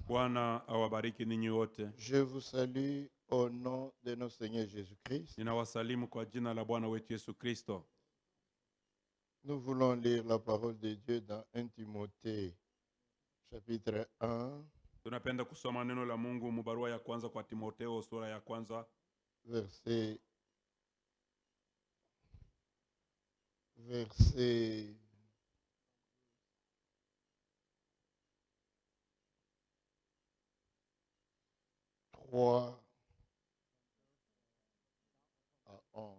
Bwana awabariki ninyi wote. Je vous salue au nom de notre Seigneur Jésus-Christ. Ninawasalimu kwa jina la Bwana wetu Yesu Kristo. Nous voulons lire la parole de Dieu dans 1 Timothée, chapitre 1, Tunapenda kusoma neno la Mungu mubarua ya kwanza kwa Timotheo sura ya kwanza verset 3 à 11.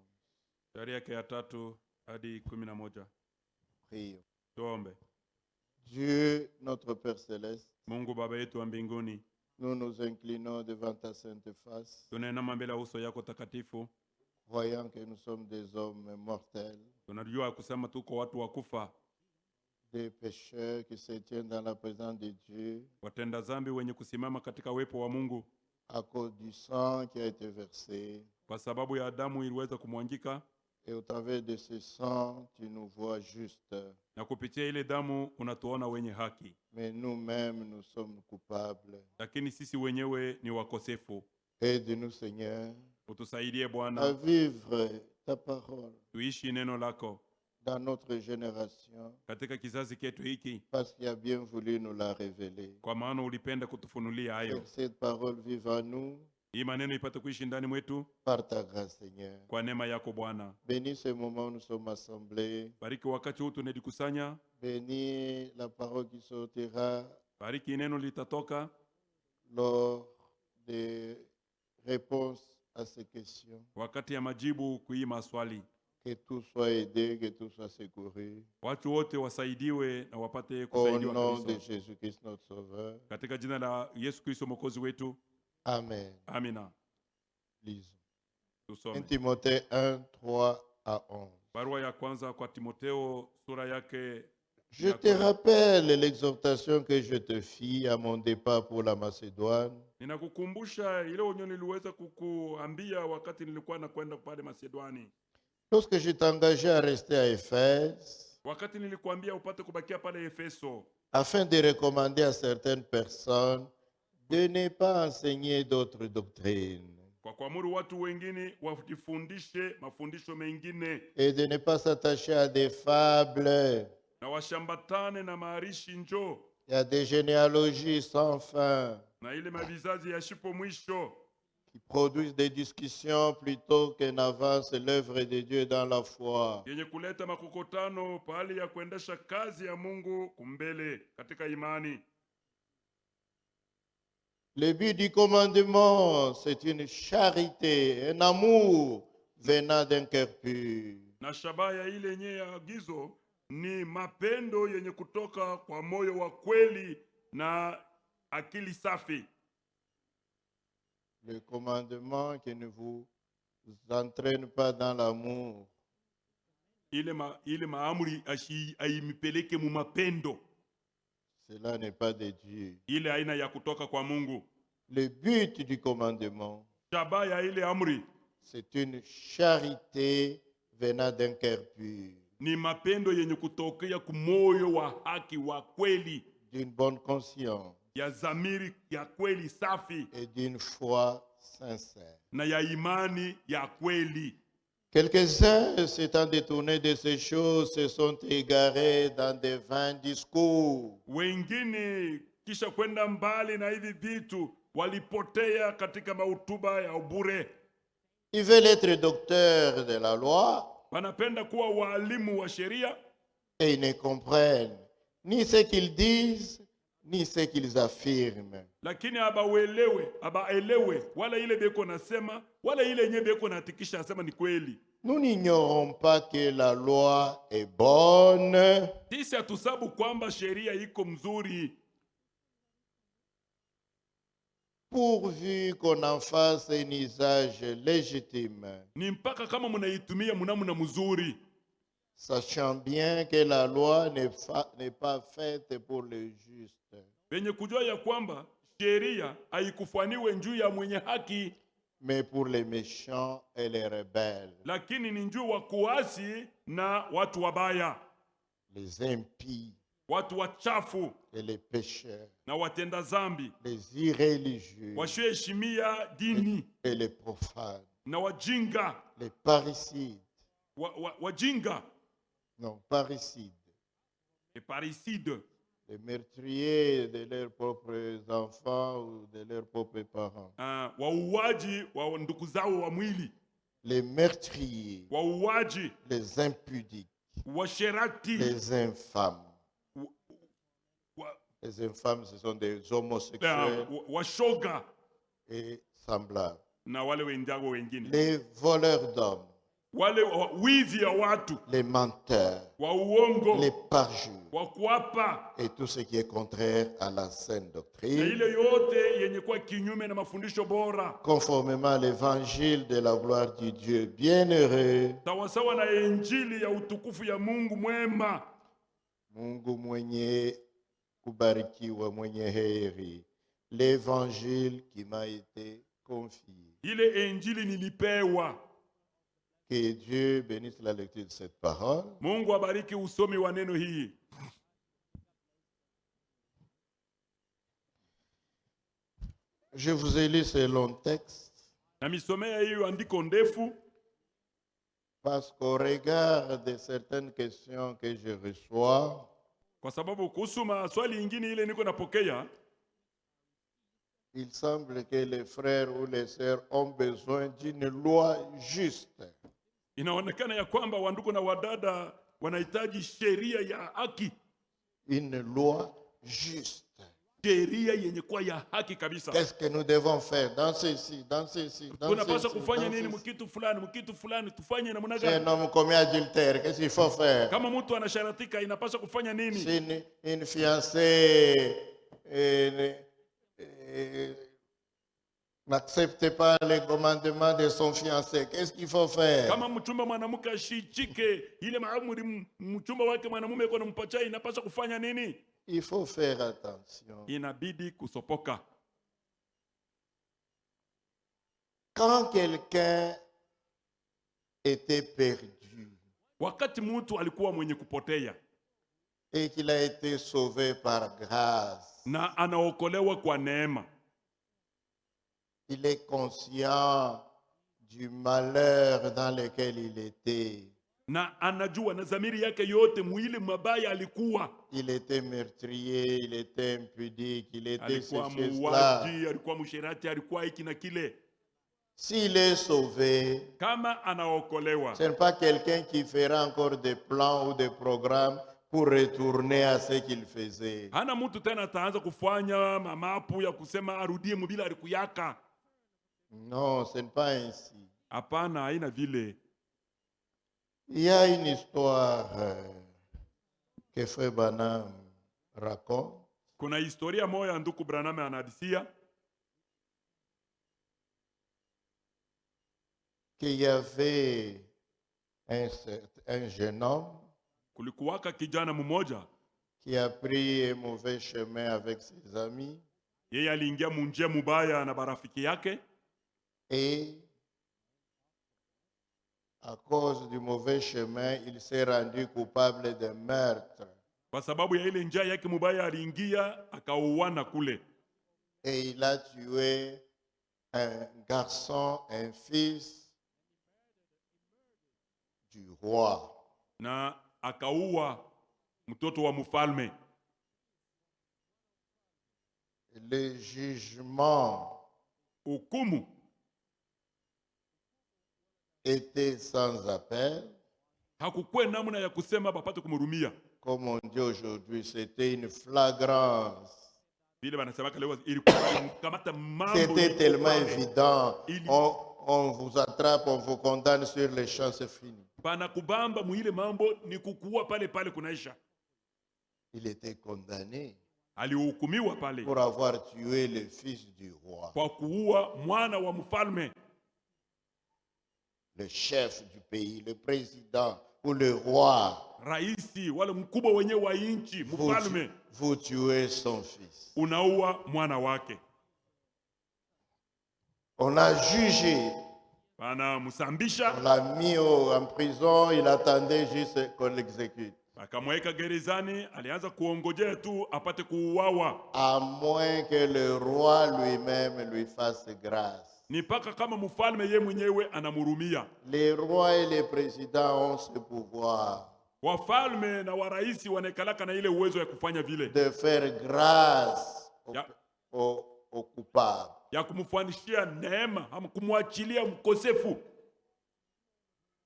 shairi yake ya 3 hadi 11. Prions. Tuombe. Dieu, notre Père céleste, Mungu Baba yetu wa mbinguni, nous nous inclinons devant ta sainte face, tunainama mbele ya uso yako takatifu. voyant que nous sommes des hommes mortels, Tunajua kusema tuko watu wa kufa, des pécheurs qui se tiennent dans la présence de Dieu watenda dhambi wenye kusimama katika uwepo wa Mungu à cause du sang qui a été versé. kwa sababu ya damu iliweza kumwangika, Et au travers de ce sang, tu nous vois juste. na kupitia ile damu unatuona wenye haki, Mais nous-mêmes, nous sommes coupables. lakini sisi wenyewe ni wakosefu. Aide-nous, Seigneur, Utusaidie à Bwana, vivre ta parole tuishi neno lako dans notre génération, katika kizazi chetu hiki, parce qu'il a bien voulu nous la révéler. kwa maana ulipenda kutufunulia hayo. Que cette parole vive en nous Hii maneno ipate kuishi ndani mwetu par ta grâce, Seigneur. kwa neema yako Bwana. Bénis ce moment où nous sommes assemblés. Bariki wakati huu tunajikusanya, Bénis la parole qui sortira bariki neno litatoka lors des réponses à ces questions. wakati ya majibu kuhii maswali. Que tout soit aidé, que tout soit secouru. Watu wote wasaidiwe na wapate Au kusaidiwa nom de kabisa. Jésus-Christ, notre Sauveur. Katika jina la Yesu Kristo mwokozi wetu. Amen. Amina. Lisons. 1 Tusome. Timothée 1, 3 à 11. Barua ya kwanza kwa Timotheo sura yake Je te rappelle l'exhortation que je te fis à mon départ pour la Macédoine, ninakukumbusha ile onyo niliweza kukuambia wakati nilikuwa nakwenda pale Masedoni. lorsque je t'engageais à rester à Éphèse, Wakati nilikuambia upate kubakia pale Efeso, afin de recommander à certaines personnes de ne pas enseigner d'autres doctrines kwa kuamuru watu wengine wajifundishe mafundisho mengine et de ne pas s'attacher à des fables na washambatane na maarishi njoo et à des généalogies sans fin na ile mavizazi yashipo mwisho qui produisent des discussions plutôt que n'avance l'œuvre de Dieu dans la foi. yenye kuleta makokotano pahali ya kuendesha kazi ya Mungu kumbele katika imani. Le but du commandement, c'est une charité, un amour venant d'un cœur pur. Na shabaha ya ile yenye ya agizo ni mapendo yenye kutoka kwa moyo wa kweli na akili safi. Le commandement qui ne vous entraîne pas dans l'amour, Ile maamuri aimipeleke mu mapendo, cela n'est pas de Dieu. ile aina ya kutoka kwa Mungu. Le but du commandement, Shabaha ya ile amri c'est une charité venant d'un cœur pur, ni mapendo yenye kutokea kumoyo wa haki wa kweli, d'une bonne conscience ya zamiri ya kweli safi et d'une foi sincère. na ya imani ya kweli. Quelques-uns s'étant détournés de ces choses se sont égarés dans des vains discours. Wengine kisha kwenda mbali na hivi vitu walipotea katika mahutuba ya ubure. Ils veulent être docteurs de la loi Wanapenda kuwa walimu wa sheria, et ils ne comprennent ni ce qu'ils disent, ni ce qu'ils affirment. lakini abaelewe wala ile beko nasema wala ile yenye beko natikisha asema ni kweli. Nous n'ignorons pas que la loi est bonne, Sisi hatusabu kwamba sheria iko mzuri, pourvu qu'on en fasse un usage légitime, ni mpaka kama mnaitumia mnamna mzuri, sachant bien que la loi n'est pas faite pour le juste, wenye kujua ya kwamba sheria haikufaniwe njuu ya mwenye haki, mais pour les méchants et les rebelles, lakini ni njuu wa kuasi na watu wabaya, les impies, watu wachafu, et les pécheurs, na watenda zambi, les irréligieux wasioheshimia dini, et les profanes, na wajinga, les parricides, wajinga, non, parricides, et parricides, les meurtriers de leurs propres enfants ou de leurs propres parents, wauaji wa ndugu zao wa mwili, les meurtriers, wauaji, les impudiques, washerati, les infâmes. wa- Les infâmes, ce sont des homosexuels washoga et semblables. na wale wendago wengine, Les voleurs d'hommes, wale wizi ya watu, les menteurs, wa uongo, les parjures wa kuapa, et tout ce qui est contraire à la saine na doctrine, ile yote yenye kuwa kinyume na mafundisho bora, conformément à l'évangile de la gloire du Dieu bienheureux, sawasawa na injili ya utukufu ya Mungu mwema, Mungu mwenye kubarikiwa, mwenye heri, l'évangile qui m'a été confié. ile injili nilipewa. Que Dieu bénisse la lecture de cette parole. Mungu abariki usomi wa neno hii. Je vous ai lu ce long texte Na misomea hiyo andiko ndefu parce qu'au regard de certaines questions que je reçois, kwa sababu kuhusu maswali ingine ile niko napokea, il semble que les frères ou les sœurs ont besoin d'une loi juste. inaonekana ya kwamba wandugu na wadada wanahitaji sheria ya haki, Une loi juste. sheria yenye kuwa ya haki kabisa. Qu'est-ce que nous devons faire dans ceci, dans ceci, dans Tunapaswa ceci, kufanya dans nini ceci? mkitu fulani tufanye namna Si un gani? homme commet adultère, qu'est-ce qu'il faut faire? Kama mtu anasharatika inapaswa kufanya nini? Si une fiancée n'accepte pas les commandements de son fiancé, qu'est-ce qu'il faut faire? Kama mchumba mwanamke ashichike ile maamuri mchumba wake mwanamume yuko anampatia, inapaswa kufanya nini? Il faut faire attention. Inabidi kusopoka. Quand quelqu'un était perdu Wakati mtu alikuwa mwenye kupotea et qu'il a été sauvé par grâce, na anaokolewa kwa neema, il est conscient du malheur dans lequel il était. na anajua na dhamiri yake yote mwili mabaya alikuwa. Il était meurtrier, il était impudique, il était Alikuwa ceci, cela. muuaji, alikuwa msherati, alikuwa hiki na kile. S'il est sauvé, Kama anaokolewa, ce n'est pas quelqu'un qui fera encore des plans ou des programmes pour retourner à ce qu'il faisait. hana mtu tena ataanza kufanya mamapu ya kusema arudie mubila alikuyaka. Non, ce n'est pas ainsi. Hapana, haina vile. Il y a une histoire que Frère Branham raconte. Kuna historia moja ndugu Branham anahadisia Qu'il y avait un jeune homme kulikuwaka kijana mmoja, qui a pris un mauvais chemin avec ses amis yeye aliingia munjia mubaya na barafiki yake, et à cause du mauvais chemin, il s'est rendu coupable de meurtre. kwa sababu ya ile njia yake mubaya aliingia akauana kule, Et il a tué un garçon, un fils du roi. na akaua mtoto wa mfalme. Le jugement Hukumu était sans appel. hakukuwa namna ya kusema bapate kumhurumia. Comme on dit aujourd'hui, c'était une flagrance. Vile wanasema leo ilikuwa kamata mambo, C'était tellement ilikuwa évident. Il- On vous attrape, on vous condamne sur les champs, c'est fini. pana kubamba muile mambo ni kukua pale pale kunaisha. Il était condamné Alihukumiwa pale pour avoir tué le fils du roi, kwa kuua mwana wa mfalme, le chef du pays, le président ou le roi. raisi wala mkubwa wenyewe wa nchi, mfalme, Vous tuez son fils. unaua mwana wake. On a jugé, Pana on musambisha, l'a mis en prison, il attendait juste qu'on l'exécute. akamweka gerezani. Alianza kuongojea tu apate kuuawa, à moins que le roi lui-même lui fasse grâce. ni mpaka kama mfalme ye mwenyewe anamhurumia. Les rois et les présidents ont ce pouvoir Wafalme na waraisi wanaekalaka na ile uwezo ya kufanya vile, de faire grâce aux coupables. ya kumfanishia neema ama kumwachilia mkosefu.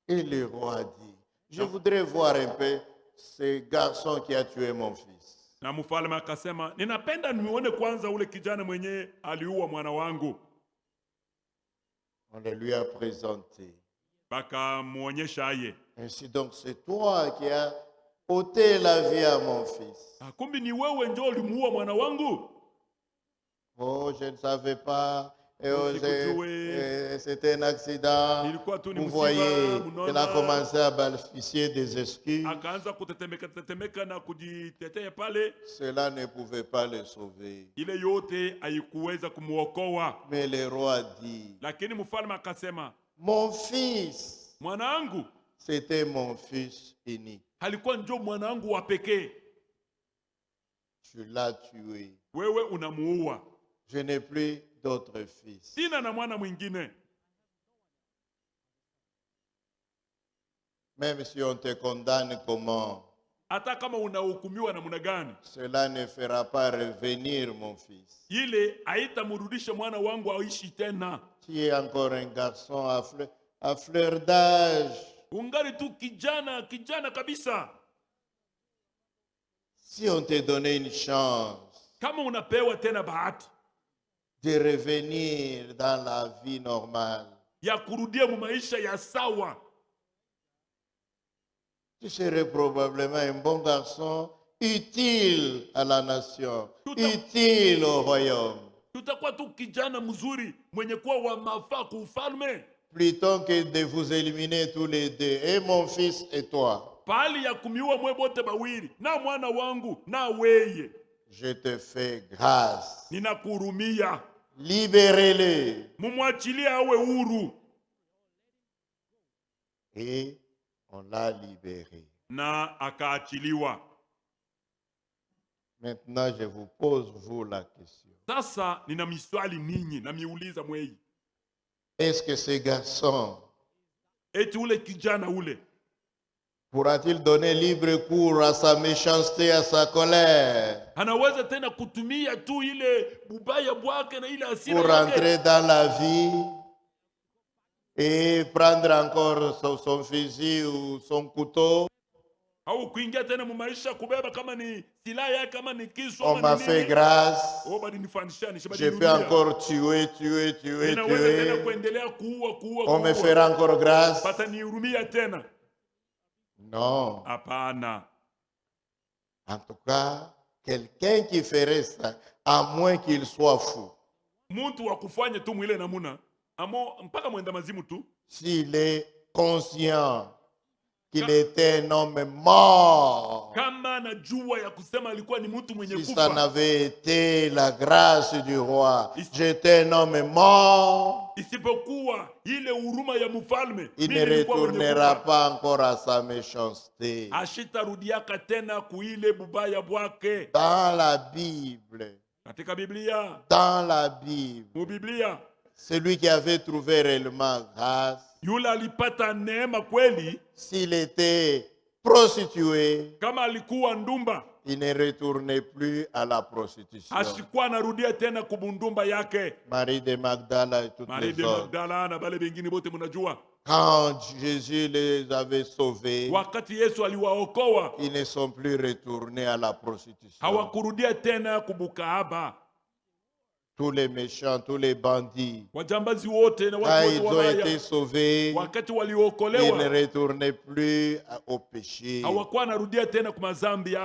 Et le roi dit, je voudrais voir un peu ce garçon qui a tué mon fils. Na mfalme akasema, ninapenda nimuone kwanza ule kijana mwenye aliua mwana wangu. On le lui a présenté. Baka muonyesha aye. Ainsi donc c'est toi qui as ôté la vie à mon fils. Kumbi ni wewe ndio ulimuua mwana wangu? Oh, je ne savais pas. C'était un accident. Vous voyez, il a commencé à balbutier des excuses. Cela ne pouvait pas le sauver. Mais le roi dit, mon fils, c'était mon fils unique. Tu l'as tué. Je n'ai plus d'autres fils. Même si on te condamne comment, cela ne fera pas revenir mon fils. Tu es encore un garçon à fleur d'âge. Si on te donnait une chance de revenir dans la vie normale, tu serais probablement un bon garçon, utile à la nation, utile au royaume. Plutôt que de vous éliminer tous les deux, et mon fils et toi, je te fais grâce. Libérez-le. Et on l'a libéré. Maintenant, je vous pose vous la question. Est-ce que ce garçon pourra-t-il donner libre cours à sa méchanceté, à sa colère, pour rentrer dans la vie et prendre encore son fusil ou son couteau? On m'a fait grâce. Je peux encore tuer. On me fera encore grâce. Non. En tout cas, quelqu'un qui ferait ça, à moins qu'il soit fou, s'il est conscient qu'il était un homme mort, si ça n'avait été la grâce du roi, j'étais un homme mort, il ne retournera pas encore à sa méchanceté. Dans la Bible, celui qui avait trouvé réellement grâce, s'il était prostitué, il ne retournait plus à la prostitution. Marie de Magdala et toutes les autres. Quand Jésus les avait sauvés, ils ne sont plus retournés à la prostitution. Tous les méchants, tous les bandits, quand ils ont été sauvés, ils ne retournaient plus au péché.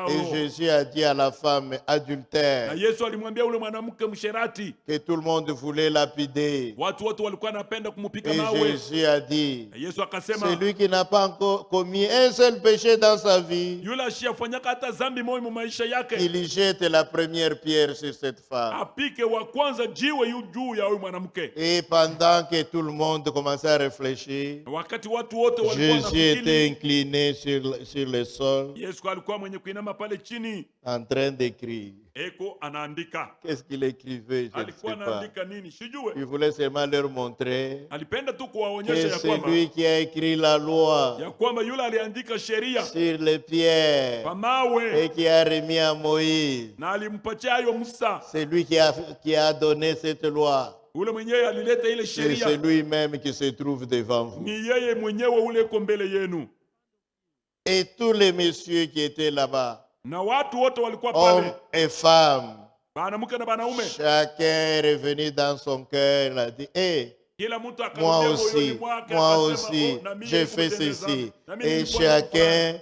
Et Jésus a dit à la femme adultère que tout le monde voulait lapider. Et Jésus a dit, celui qui n'a pas encore commis un seul péché dans sa vie, il jette la première pierre sur cette femme. kwanza jiwe juu ya huyu mwanamke. Et pendant que tout le monde commençait à réfléchir, Wakati watu wote walikuwa Jésus était incliné sur le sol, Yesu alikuwa mwenye kuinama pale chini en train d'écrire. eko anaandika. Qu'est-ce qu'il écrivait? Je ne Alikuwa sais pas. anaandika nini? Sijue. Il voulait seulement leur montrer Alipenda tu que kuwaonyesha ya c'est kwamba lui qui a écrit la loi yule aliandika sheria sur les pierres pa mawe et qui a remis à Moïse. na alimpatia hayo Musa. C'est lui qui a donné cette loi. Ule mwenyewe alileta ile Et sheria. c'est lui-même qui se trouve devant vous. Ni yeye mwenyewe ule iko mbele yenu. Et tous les messieurs qui étaient là-bas, Na watu wote walikuwa hommes pale, et femmes, banamuke na banaume, chacun est revenu dans son cœur. Il a dit, kila mtu moi akarudia moyoni aussi, mwake, moi akasema, aussi, "Oh, na mimi j'ai fait nikutendeza, ceci. na mimi Et nilikuwa nakufanya." chacun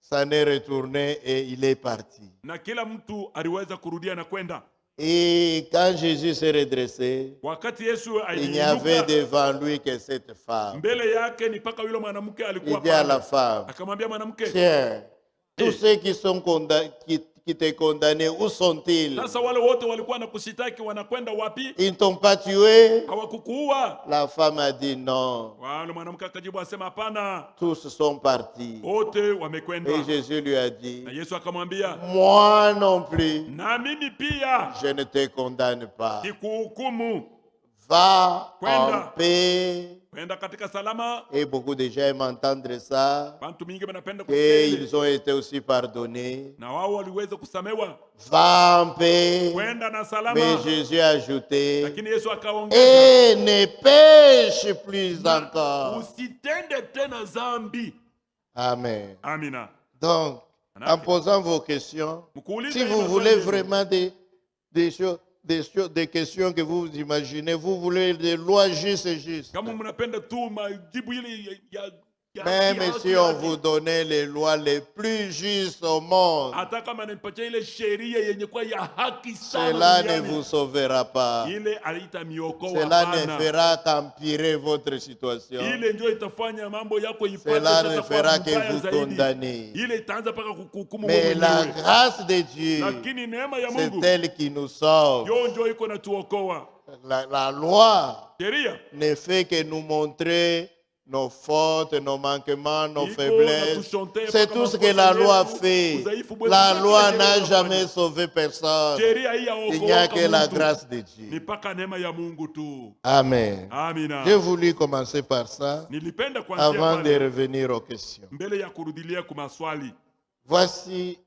s'en est retourné et il est parti. Na kila mtu aliweza kurudia na kwenda. Et quand Jésus s'est redressé, Wakati Yesu il n'y avait aliinuka devant lui que cette femme. mbele yake, ni paka yule mwanamke Il alikuwa dit à la pale. femme, Akamwambia mwanamke, tiens, tous ceux qui sont qui t'ont condamné, où sont-ils? sasa wale wote walikuwa na kusitaki wanakwenda wapi? Ils ne t'ont pas tué? Hawakukuua? La femme a dit non, Wale mwanamke akajibu asema hapana, tous sont partis. wote wamekwenda. Et Jésus lui a dit, Na Yesu akamwambia, moi non plus, na mimi pia je ne te condamne pas. sikuhukumu, Va en Kwenda. paix. kwenda katika salama. Et beaucoup de gens aiment entendre ça, Bantu mingi wanapenda kusikia ile. qu'ils ont été aussi pardonnés. Na wao waliweza kusamewa, Va en paix. kwenda na Mais salama. Jésus a ajouté, Lakini Yesu akaongeza, et ne pêche plus encore. usitende tena zambi. Amen. Amina. Donc, en posant vos questions, Mkuuliza si hii vous maswali voulez yenu. vraiment des questions que vous imaginez, vous voulez des lois justes et justes. Kama mnapenda tu majibu ile ya Même si on vous donnait les lois les plus justes au monde, hata kama nipatia ile sheria yenye kwa ya haki sana cela ne duniani, vous sauvera pas. ile alitamiokoa Cela ne hapana. fera qu'empirer votre situation. Ile ndio itafanya mambo yako ipate Cela ne sasa fera kwa que mbaya vous zaidi. condamner. Ile itaanza paka kukuhukumu Mais wewe la mwenyewe. grâce de Dieu, Lakini neema ya c'est Mungu elle qui nous sauve. ndio iko natuokoa. La loi Sheria ne fait que nous montrer nos fautes, nos manquements, nos Iko faiblesses. natushontea C'est mpaka tout ce que makosa la loi yetu, fait. udhaifu wetu, La kila loi kitu n'a inafanya. jamais sauvé personne. Sheria hii Il n'y a yaokoa que la mtu. grâce de Ni Dieu. paka neema ya Mungu tu. Amen. Amina. J'ai voulu commencer par ça Nilipenda kuanzia avant de pale revenir aux questions. mbele ya kurudilia kwa maswali. Voici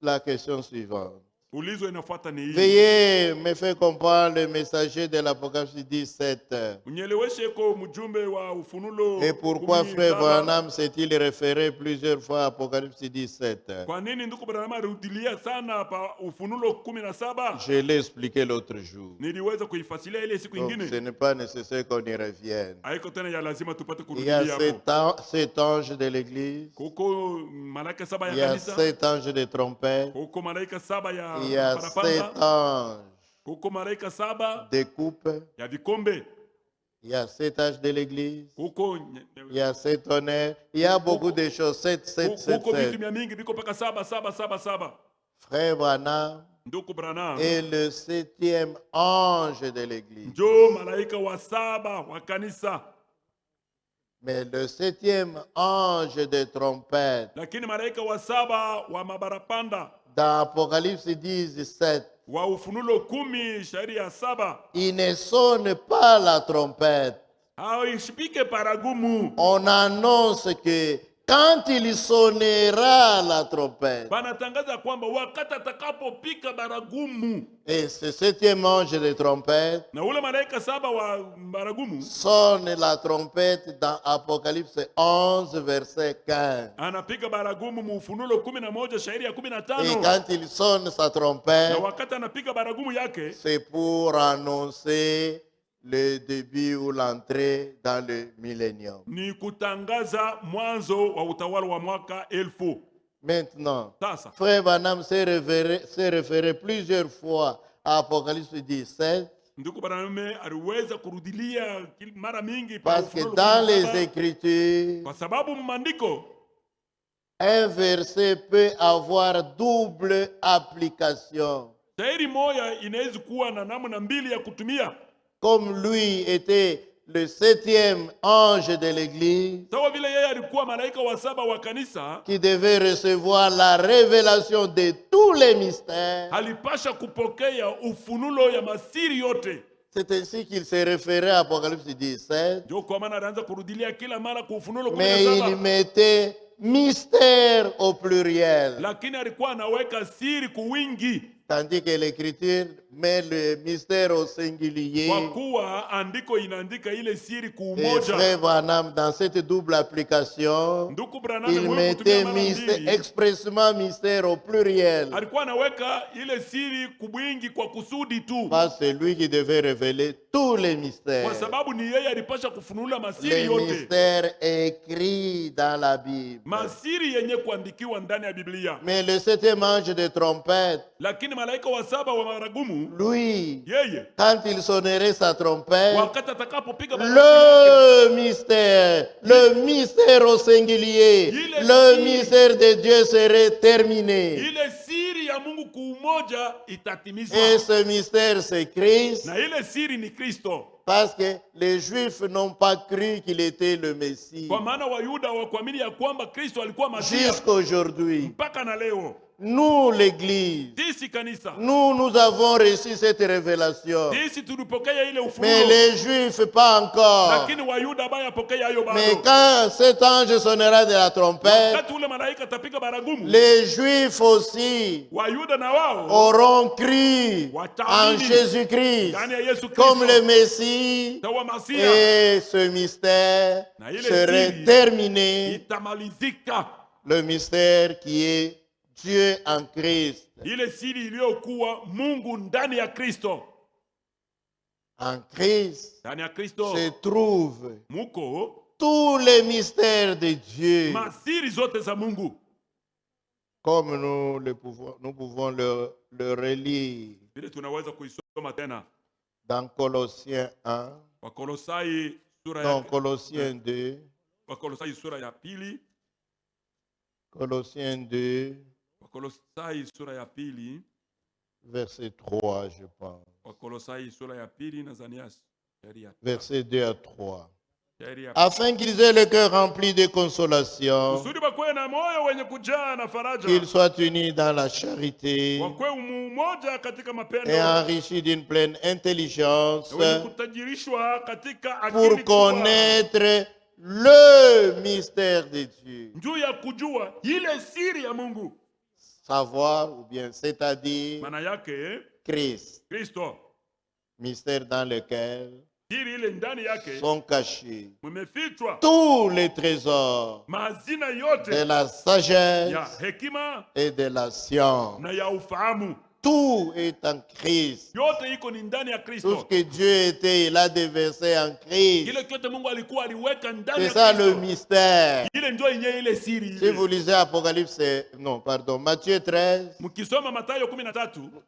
la question suivante. Ulizo inafuata ni hii. Veuillez me faire comprendre le messager de l'Apocalypse 17. Unyeleweshe ko mjumbe wa Ufunulo. Et pourquoi 17. Frère Branham s'est-il référé plusieurs fois à Apocalypse 17? Kwa nini ndugu Branham alirudilia sana pa Ufunulo 17? Je l'ai expliqué l'autre jour. Niliweza kuifasilia ile siku Donc, ingine. ce n'est pas nécessaire qu'on y revienne. Haiko tena ya lazima tupate Il y a kurudilia hapo. sept anges de l'église. Kuko malaika saba Il ya y a kanisa. 7 anges de trompette. Kuko malaika saba ya Il y a parapanda. 7 anges Kuko malaika saba de coupe. ya vikombe. Il y a 7 anges de l'église. Kuko Il y a 7 honneurs. Il y a beaucoup de choses. 7, 7, 7, kuko vitu 7. mia mingi biko paka saba. Frère Branham Ndugu Branham est le 7e ange de l'église. njo malaika wa saba wa kanisa. Mais le 7e ange de trompette, Lakini malaika wa saba wa mabarapanda dans Apocalypse 17, wa Ufunulo 10 shairi ya saba il ne sonne pas la trompette. hawishipike paragumu. On annonce que quand il sonnera la trompette, Banatangaza kwamba wakati atakapopika baragumu, et ce 7e ange de trompette na ule malaika saba wa baragumu sonne la trompette dans Apocalypse 11, verset 15. anapiga baragumu mu Ufunulo 11 shairi ya Et 15. quand il sonne sa Na trompette, wakati anapiga baragumu yake c'est pour annoncer le début ou l'entrée dans le millénium. ni kutangaza mwanzo wa utawala wa mwaka 1000. Maintenant, Sasa Frère Branham s'est référé plusieurs fois à Apocalypse 17 ndugu Branham aliweza kurudilia mara mingi pa parce que Ufunulo dans 17, les Écritures, kwa sababu maandiko un verset peut avoir double application. Shairi moja inaweza kuwa na namna mbili ya kutumia. Comme lui était le 7e ange de l'église, sawa vile yeye alikuwa malaika wa 7 wa kanisa, qui devait recevoir la révélation de tous les mystères, alipasha kupokea ufunulo ya masiri yote. C'est ainsi qu'il se référait à Apocalypse 17. Mais il mettait mystère au pluriel. Tandis que l'Écriture met le mystère au singulier. Et Frère Branham, dans cette double application, il mettait expressément mystère au pluriel. Parce que c'est lui qui devait révéler tous les mystères. Les mystères écrits dans la Bible. Mais le 7e ange de trompette, lui, quand il sonnerait sa trompette, le mystère au singulier, le mystère de Dieu serait terminé. Et ce mystère, c'est Christ. Parce que les Juifs n'ont pas cru qu'il était le Messie. Jusqu'à aujourd'hui. Nous, l'Église, nous avons reçu cette révélation. Mais les Juifs, pas encore. Mais quand cet ange sonnera de la trompette, les Juifs aussi auront cru en Jésus-Christ comme le Messie. Et ce mystère serait terminé. Le mystère qui est Dieu en Christ. En Christ se trouvent tous les mystères de Dieu. Comme nous pouvons le relire dans Colossiens 1, dans Colossiens 2, Colossiens 2, verset 3, je pense. Verset 2 à 3. Afin qu'ils aient le cœur rempli de consolation, qu'ils soient unis dans la charité et enrichis d'une pleine intelligence pour connaître le mystère de Dieu. Savoir, ou bien c'est-à-dire Christ. Mystère dans lequel sont cachés tous les trésors de la sagesse et de la science. Tout est en Christ. Tout ce que Dieu était, il a déversé en Christ. C'est ça le mystère. Si vous lisez Apocalypse, Matthieu 13,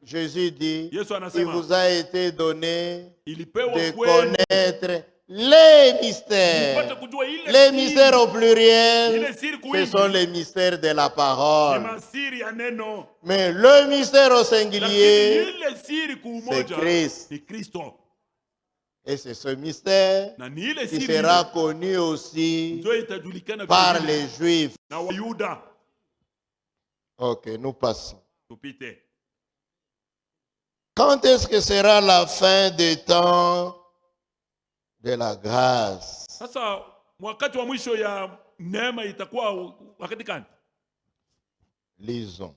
Jésus dit, il vous a été donné de connaître les mystères. Les mystères au pluriel, ce sont les mystères de la parole. Mais le mystère au singulier, c'est Christ. Et c'est ce mystère qui sera connu aussi par les Juifs. Ok, nous passons. Quand est-ce que sera la fin des temps de la grâce? Lisons.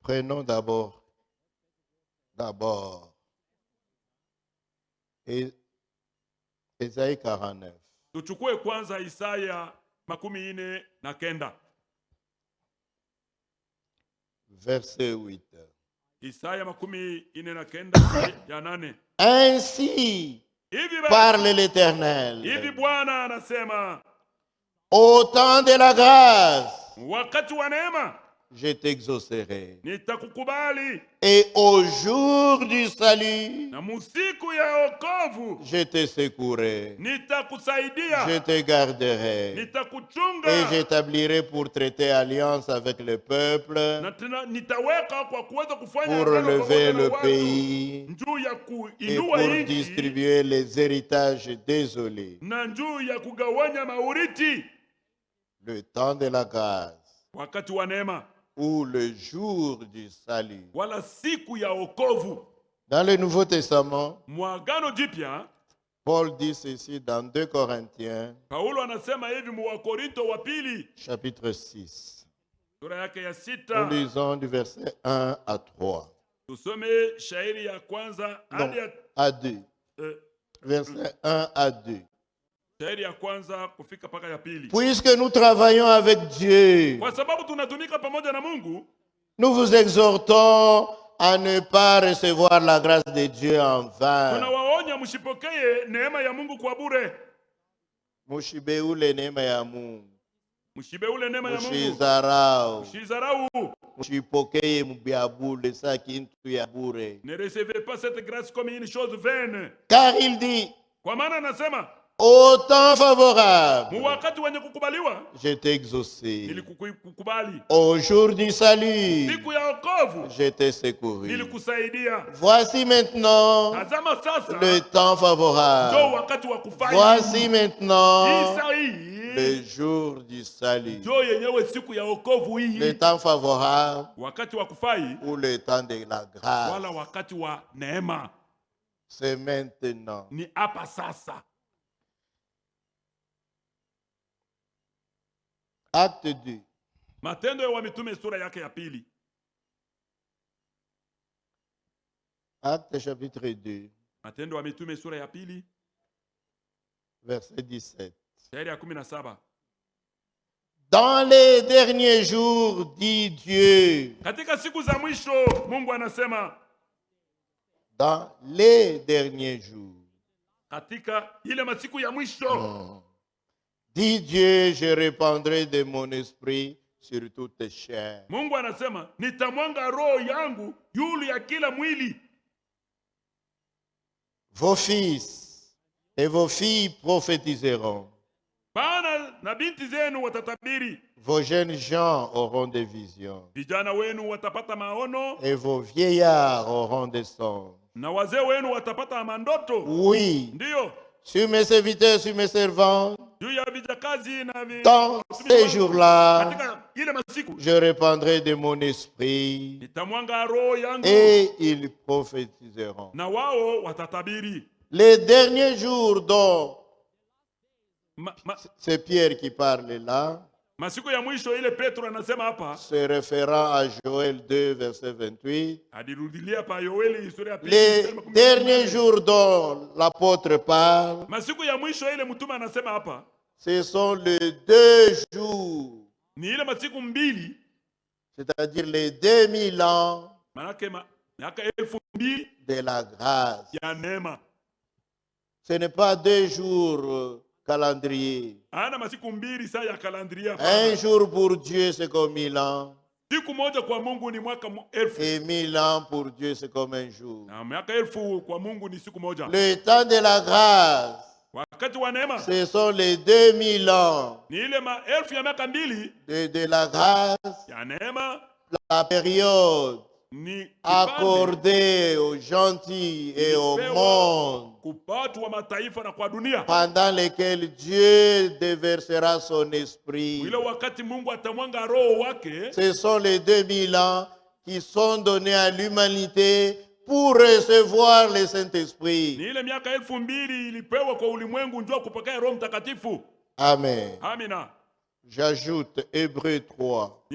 Prenons d'abord Isaïe 49. Verset 8. Ainsi parle l'Éternel. Au temps de la grâce, je t'exaucerai. Nitakukubali. Et au jour du salut, na musiku ya wokovu, je te secourrai. Nitakusaidia. Je te garderai. Nitakuchunga. Et j'établirai pour traiter alliance avec le peuple. Nitaweka kwa kuweza kufanya pour relever le pays. Njuu ya Et kuinua pour nchi. distribuer les héritages désolés. Na njuu ya kugawanya mauriti. Le temps de la grâce. Wakati wa neema. Ou le jour du salut. Wala siku ya wokovu. Dans le Nouveau Testament, Mwagano Jipya, Paul dit ceci dans 2 Corinthiens, Paulo anasema hivi mu Wakorinto wa pili, chapitre 6. sura yake ya 6. Nous lisons du verset 1 à 3. Tusome shairi ya kwanza hadi à 2. Verset 1 à 2. Shairi ya kwanza kufika paka ya pili. Puisque nous travaillons avec Dieu, kwa sababu tunatumika pamoja na Mungu, nous vous exhortons à ne pas recevoir la grâce de Dieu en vain. Tunawaonya msipokee neema ya Mungu kwa bure. Mushibeule neema ya Mungu. Mushibeule neema ya Mungu. Mushizarau. Mushipokee mubiabule sa kintu ya bure. Ne recevez pas cette grâce comme une chose vaine. Car il dit, kwa maana anasema, au temps favorable, wakati wenye kukubaliwa, je t'ai exaucé. Nilikukubali. Au jour du salut, siku ya wokovu, je t'ai secouru. Nilikusaidia. Voici maintenant tazama sasa, le temps favorable. ndio wakati wa kufanya. Voici maintenant le jour du salut. ndio yenyewe siku ya wokovu hii. Le temps favorable, wakati wa kufai, ou le temps de la grâce. wala wakati wa neema. C'est maintenant. Ni hapa sasa. Acte 2. Matendo ya Mitume sura yake ya pili. Acte chapitre 2. Matendo ya Mitume sura ya pili. Verset 17. Shairi ya 17. Dans les derniers jours, dit Dieu. Katika siku za mwisho, Mungu anasema. Dans les derniers jours. Katika ile masiku ya mwisho. Dit Dieu, je répandrai de mon esprit sur toute chair. Mungu anasema, nitamwanga roho yangu yulu ya kila mwili. Vos fils et vos filles prophétiseront. Bana na binti zenu watatabiri. Vos jeunes gens auront des visions. Vijana wenu watapata maono. Et vos vieillards auront des songes. Na wazee wenu watapata mandoto. Oui. Ndio. Sur mes serviteurs, sur mes servantes. Dans ces jours-là, je répandrai de mon esprit et ils prophétiseront. Les derniers jours dont c'est Pierre qui parle là, se référant à Joël 2, verset 28. Les derniers jours dont l'apôtre parle, ce sont les 2 jours, c'est-à-dire les 2000 ans de la grâce. Ce n'est pas 2 jours calendrier. Un jour pour Dieu, c'est comme 1000 ans. Et 1000 ans pour Dieu, c'est comme un jour. Le temps de la grâce, ce sont les 2000 ans de la grâce, la période accordée aux gentils et au monde, pendant lesquels Dieu déversera son esprit. Ce sont les 2000 ans qui sont donnés à l'humanité pour recevoir le Saint-Esprit. Amen. J'ajoute Hébreux 3.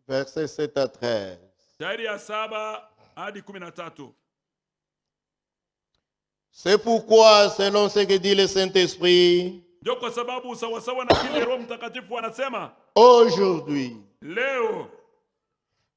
Verset 7 à 13. C'est pourquoi, selon ce que dit le Saint-Esprit, aujourd'hui,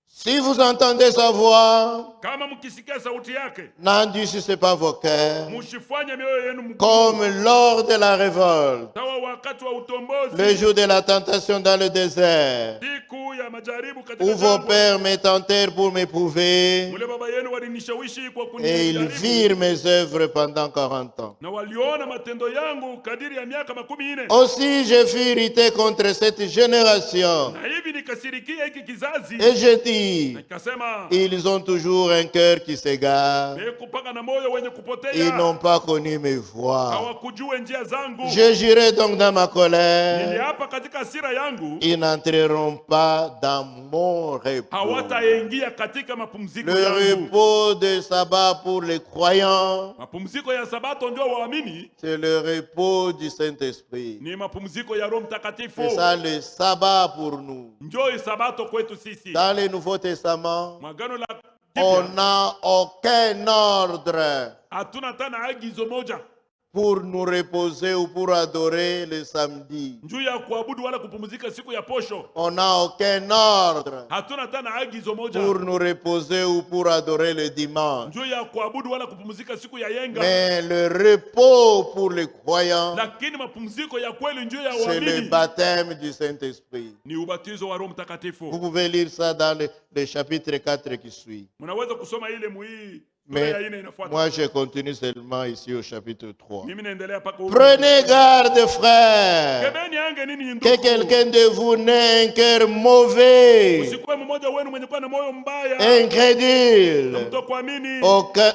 si vous entendez sa voix, kama mkisikia sauti yake, n'endurcissez pas vos cœurs, msifanye mioyo yenu mgumu, comme lors de la révolte, sawa wakati wa utombozi, le jour de la tentation dans le désert, siku ya majaribu katika où vos pères me tentèrent pour m'éprouver, mule baba yenu walinishawishi kwa et ils virent mes œuvres pendant 40 ans. na waliona matendo yangu kadiri ya miaka 40. Aussi je fus irrité contre cette génération, Na hivi nikasirikia hiki kizazi, et je dis, nikasema ils ont toujours un cœur qui s'égare, kupaka na moyo wenye ils kupotea, n'ont pas connu mes voies. hawakujua njia zangu. Je jurai donc dans ma colère, Niliapa katika hasira yangu, ils n'entreront pas dans mon repos. hawataingia katika mapumziko Le yangu. repos de sabbat pour les croyants, Mapumziko ya sabato ndio waamini, c'est le repos du Saint-Esprit. ni mapumziko ya Roho Mtakatifu. C'est ça le sabbat pour nous. Njoo sabato kwetu sisi. Dans le Nouveau Testament, Mwagano la on Jipya, n'a aucun ordre hatuna tena agizo moja pour nous reposer ou pour adorer le samedi. njuu ya kuabudu wala kupumzika siku ya posho. On n'a aucun ordre Hatuna tena agizo moja pour nous reposer ou pour adorer le dimanche. njuu ya kuabudu wala kupumzika siku ya yenga. Mais le repos pour les croyants, Lakini mapumziko ya kweli njuu ya c'est le waamini baptême du Saint-Esprit. ni ubatizo wa Roho Vous Mtakatifu. pouvez lire ça dans le chapitre 4 qui suit. Mnaweza kusoma ile muhii Mais ya ine inafuata. moi, je continue seulement ici au chapitre 3. Mimi naendelea paka huko. Prenez garde, frères, Kebeni ange nini que ndugu. quelqu'un de vous n'ait un cœur mauvais, Usikuwe mmoja wenu mwenye kuwa na moyo mbaya, incrédule, mtokuamini,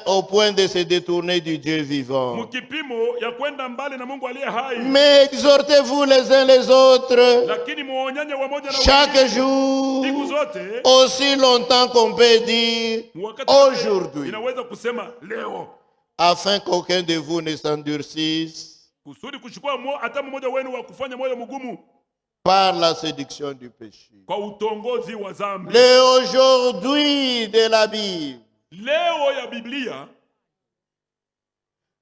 au point de se détourner du Dieu vivant. mkipimo ya kwenda mbali na Mungu aliye hai. Mais exhortez-vous les uns les autres Lakini muonyanye wamoja na chaque wengine jour, siku zote, aussi longtemps qu'on peut dire wakati wote aujourd'hui, inaweza kusema leo, afin qu'aucun de vous ne s'endurcisse kusudi kuchukua hata mmoja wenu wa kufanya moyo mgumu par la séduction du péché. kwa utongozi wa dhambi. Le aujourd'hui de la Bible, Leo ya Biblia,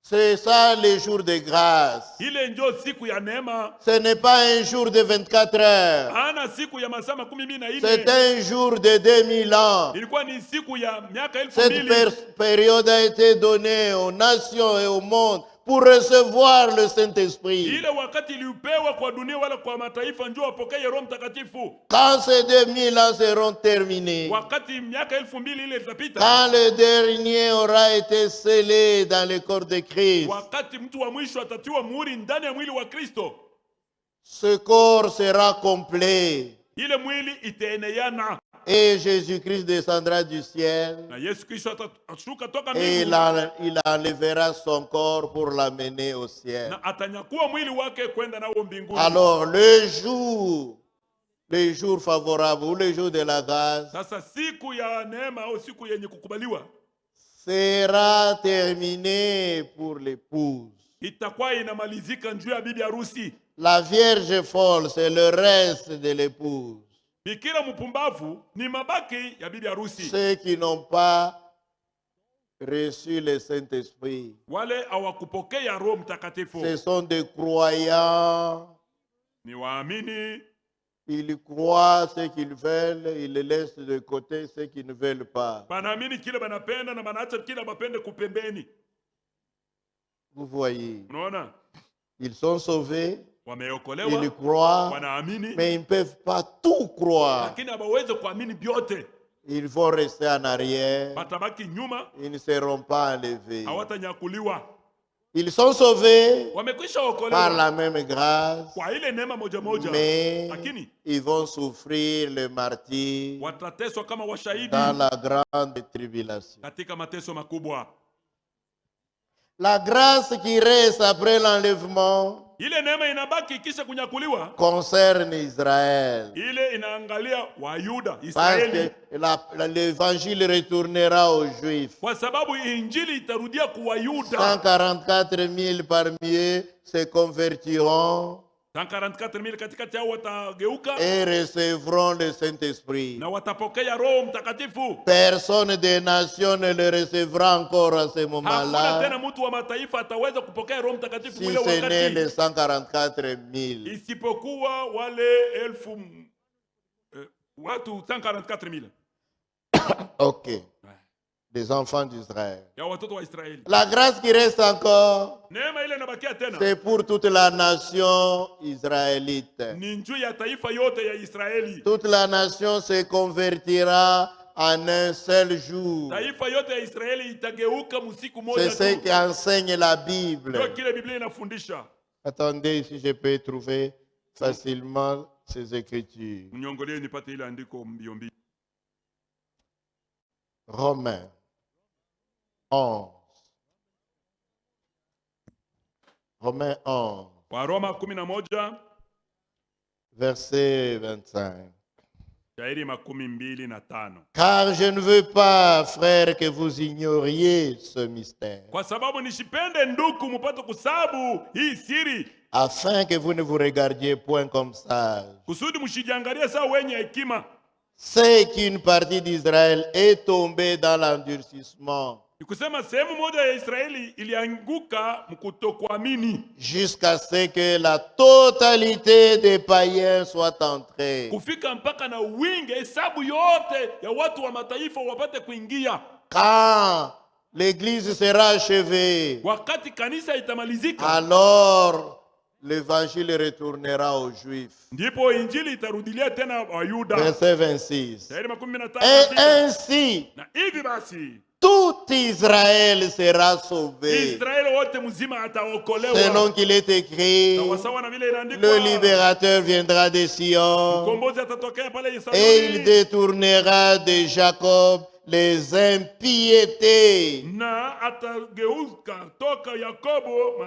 c'est ça le jour de grâce. ile ndio siku ya neema. Ce n'est pas un jour de 24 heures. Hana siku ya masaa 14. C'est un jour de 2000 ans. Ilikuwa ni siku ya miaka Cette 2000. période a été donnée aux nations et au monde pour recevoir le Saint-Esprit. Ile wakati iliupewa kwa dunia wala kwa mataifa njoo wapokee Roho Mtakatifu. Quand ces 2000 ans seront terminés, Wakati miaka 2000 ile itapita, quand le dernier aura été scellé dans le corps de Christ, wakati mtu wa mwisho atatiwa muhuri ndani ya mwili wa Kristo, ce corps sera complet ile mwili itaeneana et Jésus-Christ descendra du ciel na Yesu Kristo atashuka toka et mbinguni il enlèvera son corps pour l'amener au ciel. na atanyakua mwili wake kwenda nao mbinguni. Alors le jour favorable ou le jour de la grâce Sasa siku ya neema au siku yenye kukubaliwa sera terminé pour l'épouse. itakuwa inamalizika njuu ya bibi harusi. La vierge folle, c'est le reste de l'épouse. Bikira mpumbavu ni mabaki ya bibi harusi. Ceux qui n'ont pas reçu le Saint-Esprit, Wale hawakupokea Roho Mtakatifu ce sont des croyants. ni waamini, Ils croient ce qu'ils veulent, ils laissent de côté ce qu'ils ne veulent pas. banaamini kile banapenda na banaacha kile bapende kupembeni. Vous voyez, Unaona, ils sont sauvés, wameokolewa, ils croient, wanaamini, mais ils ne peuvent pas tout croire. lakini hawawezi kuamini vyote. Ils vont rester en arrière, Batabaki nyuma, ils ne seront pas enlevés. hawatanyakuliwa. Ils sont sauvés Wamekwisha par okolewa la même grâce, kwa ile neema moja moja, mais lakini ils vont souffrir le martyre watateswa kama washahidi dans la grande tribulation. katika mateso makubwa. La grâce qui reste après l'enlèvement Ile neema inabaki kisha kunyakuliwa, concerne Israël. ile inaangalia Wayuda, Parce Israeli, que l'évangile retournera aux Juifs. kwa sababu injili itarudia kwa Wayuda. 144 000 parmi eux se convertiront 144,000 katikati yao watageuka et recevront le Saint-Esprit. na watapokea Roho Mtakatifu. Personne des nations ne le recevra encore à ce Hakuna moment-là, tena mtu wa mataifa ataweza kupokea Roho Mtakatifu si mwile ce n'est wakati, les 144 000. isipokuwa wale watu 144,000. Ok. des enfants d'Israël. ya watoto wa Israeli. La grâce qui reste encore, Neema ile inabakia tena c'est pour toute la nation israélite. ni juu ya taifa yote ya Israeli. Toute la nation se convertira en un seul jour. Taifa yote ya Israeli itageuka msiku C'est moja ce tu. qu'enseigne la Bible. Ndio kile Biblia inafundisha. Attendez si je peux trouver facilement ces écritures. Mnyongolie nipate ile andiko mbio mbio. Romains 11. Romains 11, Waroma 11 verset 25. shairi 25. Car je ne veux pas, frères, que vous ignoriez ce mystère, Kwa sababu nishipende ndugu mupate kusabu hii siri, afin que vous ne vous regardiez point comme sages. kusudi mshijiangalie sawa wenye hekima. C'est qu'une partie d'Israël est tombée dans l'endurcissement Nikusema sehemu moja ya Israeli ilianguka mkutokuamini, jusqu'à ce que la totalité des païens soit entrée. kufika mpaka na wingi hesabu yote ya watu wa mataifa wapate kuingia. Quand l'Église sera achevée, Wakati kanisa itamalizika, alors l'évangile retournera aux Juifs. ndipo injili itarudilia tena Wayuda. Verset 26. Shairi 15. Et ainsi, Na hivi basi tout Israël sera sauvé. Israeli wote mzima ataokolewa. Selon qu'il est écrit, Na wasawa na vile inaandikwa, le libérateur viendra de Sion mkombozi atatokea pale et il Yerusalemu détournera de Jacob les impiétés. na atageuka toka Yakobo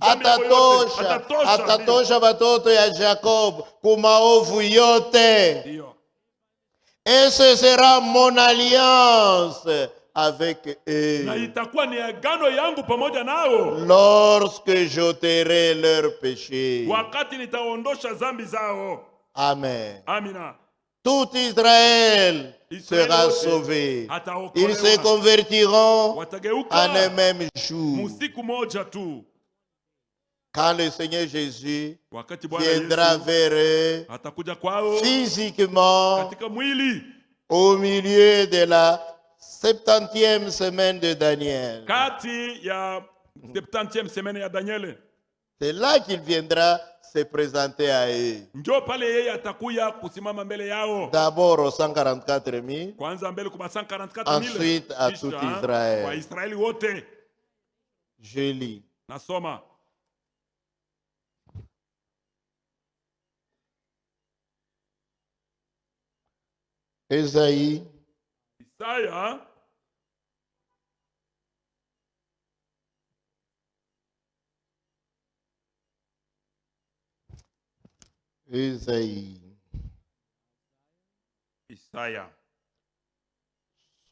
dhambi yao yote. Atatosha watoto ya Jacob kumaovu yote. Ndio. Et ce sera mon alliance avec Na eux itakuwa ni agano yangu pamoja nao lorsque j'ôterai leurs péchés. wakati nitaondosha dhambi zao. Amen. Amina. Tout Israël sera wote sauvé. Ils ataokolewa. se convertiront Watageuka en un même jour. musiku moja tu. Quand le Seigneur Jésus Wakati Bwana viendra Yesu vers eux atakuja kwao physiquement katika mwili au milieu de la 70e semaine de Daniel. kati ya 70e semaine ya Daniele. C'est là qu'il viendra se présenter à eux. Njoo pale yeye atakuya kusimama mbele yao. D'abord aux 144 000, Kwanza mbele kwa 144,000. ensuite à tout Israël. Kwa Israeli wote. Je lis. Nasoma. Ésaïe Isaya Ésaïe Isaya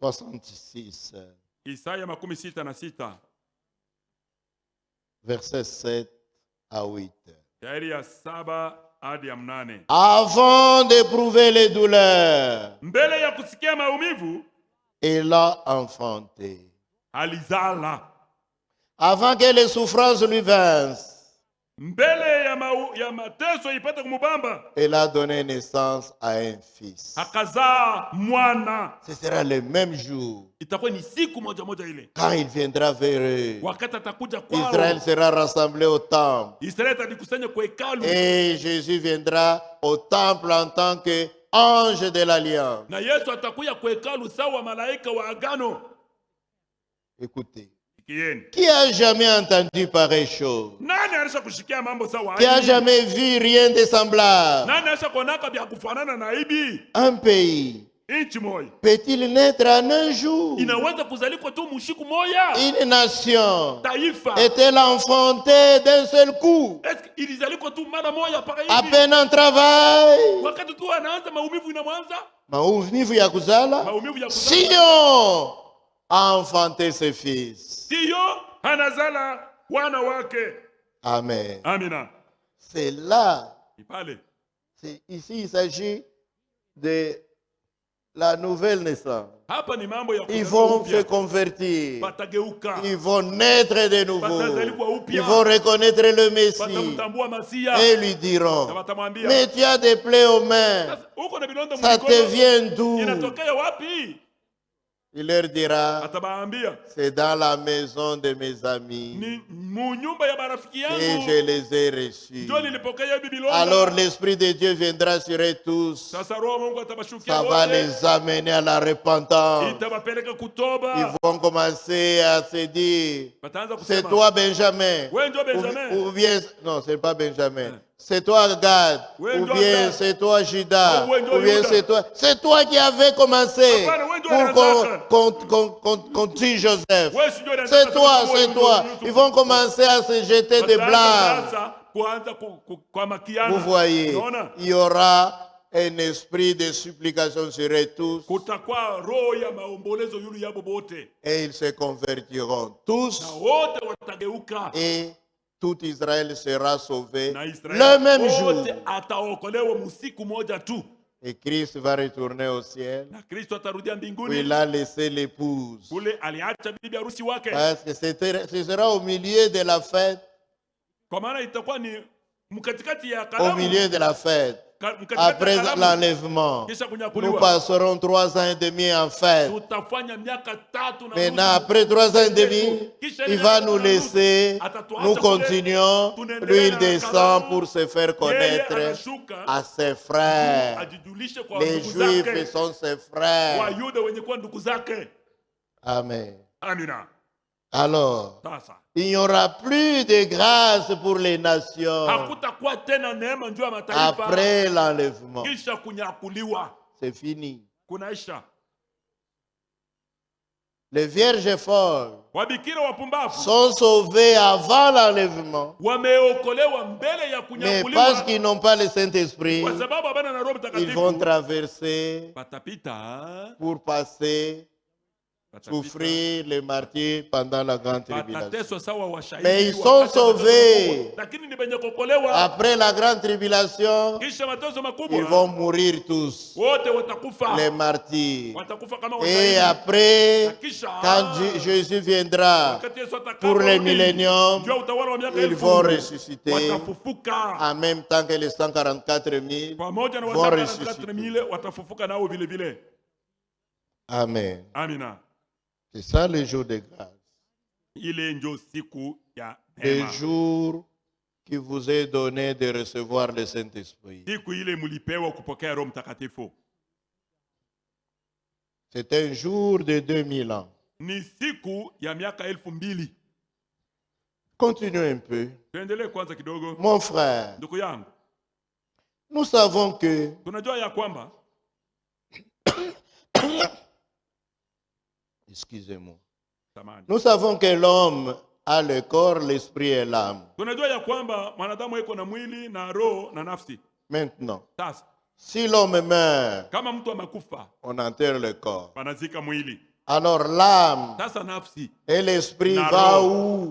66, Isaya 66 verset 7 à 8. shairi ya 7 hadi ya 8. Avant d'éprouver les douleurs, Mbele ya kusikia maumivu il a enfanté. alizala. Avant que les souffrances lui vinssent, Mbele ya mateso ipate kumubamba, il a donné naissance à un fils. akazaa mwana. Ce sera le même jour Itakuwa ni siku moja moja ile, quand il viendra vers eux. wakati atakuja kwao. Israël sera rassemblé au temple. Israeli atajikusanya kwa hekalu, Et Jésus viendra au temple en tant qu'ange de l'alliance. na Yesu atakuja kwa hekalu sawa malaika wa agano. Écoutez. Sikieni. Qui a jamais entendu pareille chose? Nani alisha kushikia mambo sawa Qui a hivi? jamais vu rien de semblable? Nani alisha kuonaka vya kufanana na hivi? Un pays Inchi moja peut-il naître en un jour? inaweza kuzalikwa tu mushiku moja? Une nation Taifa est-elle enfantée d'un seul coup? eske ilizalikwa tu mara moja paka À hivi? peine en travail? Wakati tu anaanza maumivu inamwanza, Maumivu ya kuzala? maumivu ya kuzaa. Sion a enfanté ses fils. Siyo anazala wana wake. Amen. Amina. C'est là. Ni pale. Ici, il s'agit de la nouvelle naissance. Hapa ni mambo ya Ils kuzaliwa vont se upya. convertir. Patageuka. Ils vont naître de nouveau. Patazaliwa upya. Ils vont reconnaître le Messie. Patamtambua Masia. Et lui Na diront, watamwambia, mais tu as des plaies aux mains. sasa uko na vidonda Ça te mkono. vient d'où? Inatokea wapi? Il leur dira, c'est dans la maison de mes amis que je les ai reçus. Alors l'Esprit de Dieu viendra sur eux tous. Ça va les amener à la repentance. Ils vont commencer à se dire, c'est toi Benjamin. Ou bien, non, c'est pas Benjamin. C'est toi Gad, ou bien c'est toi Judas, ou bien c'est toi qui avais commencé pour tuer Joseph. C'est toi. Ils vont commencer à se jeter des blâmes. Vous voyez, il y aura un esprit de supplication sur eux tous. Et ils se convertiront tous. Et tout Israël sera sauvé le même jour. Et Christ va retourner au ciel où il a laissé l'épouse. Parce que ce sera au milieu de la fête. Au milieu de la fête. Après l'enlèvement, nous passerons 3 ans et demi en fête. Maintenant, après 3 ans et demi, il va nous laisser, nous continuons, lui il descend pour se faire connaître à ses frères. Les Juifs sont ses frères. Amen. Alors, il n'y aura plus de grâce pour les nations après l'enlèvement. C'est fini. Les vierges folles sont sauvées avant l'enlèvement. Mais parce qu'ils n'ont pas le Saint-Esprit, ils vont traverser pour passer, souffrir les martyrs pendant la grande tribulation. Mais ils sont sauvés. Après la grande tribulation, ils vont mourir tous, les martyrs. Et après, quand Jésus viendra pour le millénium, ils vont ressusciter en même temps que les 144 000 vont ressusciter. Amen. C'est ça le jour de grâce. Le jour qui vous est donné de recevoir le Saint-Esprit. C'est un jour de 2000 ans. Continuez un peu. Mon frère, nous savons que excusez-moi. Nous savons que l'homme a le corps, l'esprit et l'âme. Maintenant, si l'homme meurt, on enterre le corps. Alors l'âme et l'esprit vont où?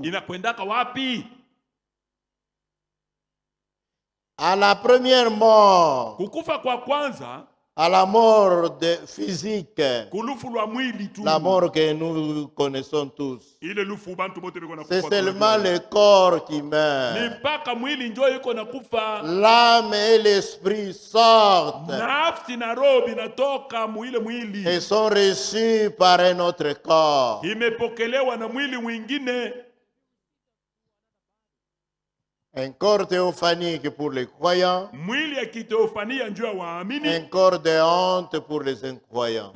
À la première mort, à la mort physique, la mort que nous connaissons tous. C'est seulement le corps qui meurt. L'âme et l'esprit sortent et sont reçus par un autre corps. Un corps théophanique pour les croyants, un corps de honte pour les incroyants.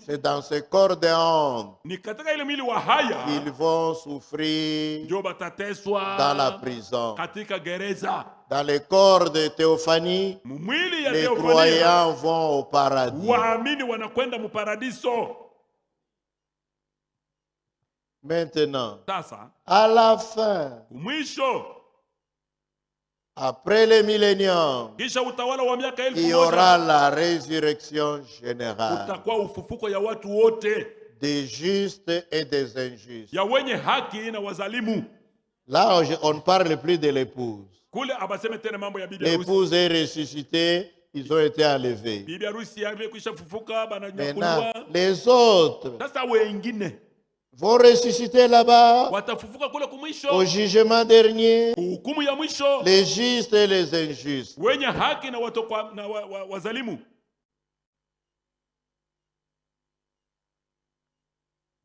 C'est dans ce corps de honte qu'ils vont souffrir dans la prison. Dans le corps de théophanie, les croyants vont au paradis. Maintenant, à la fin, après le millénium, il y aura la résurrection générale des justes et des injustes. Là, on ne parle plus de l'épouse. L'épouse est ressuscitée, ils ont été enlevés. Maintenant, les autres vont ressusciter là-bas au jugement dernier, les justes et les injustes.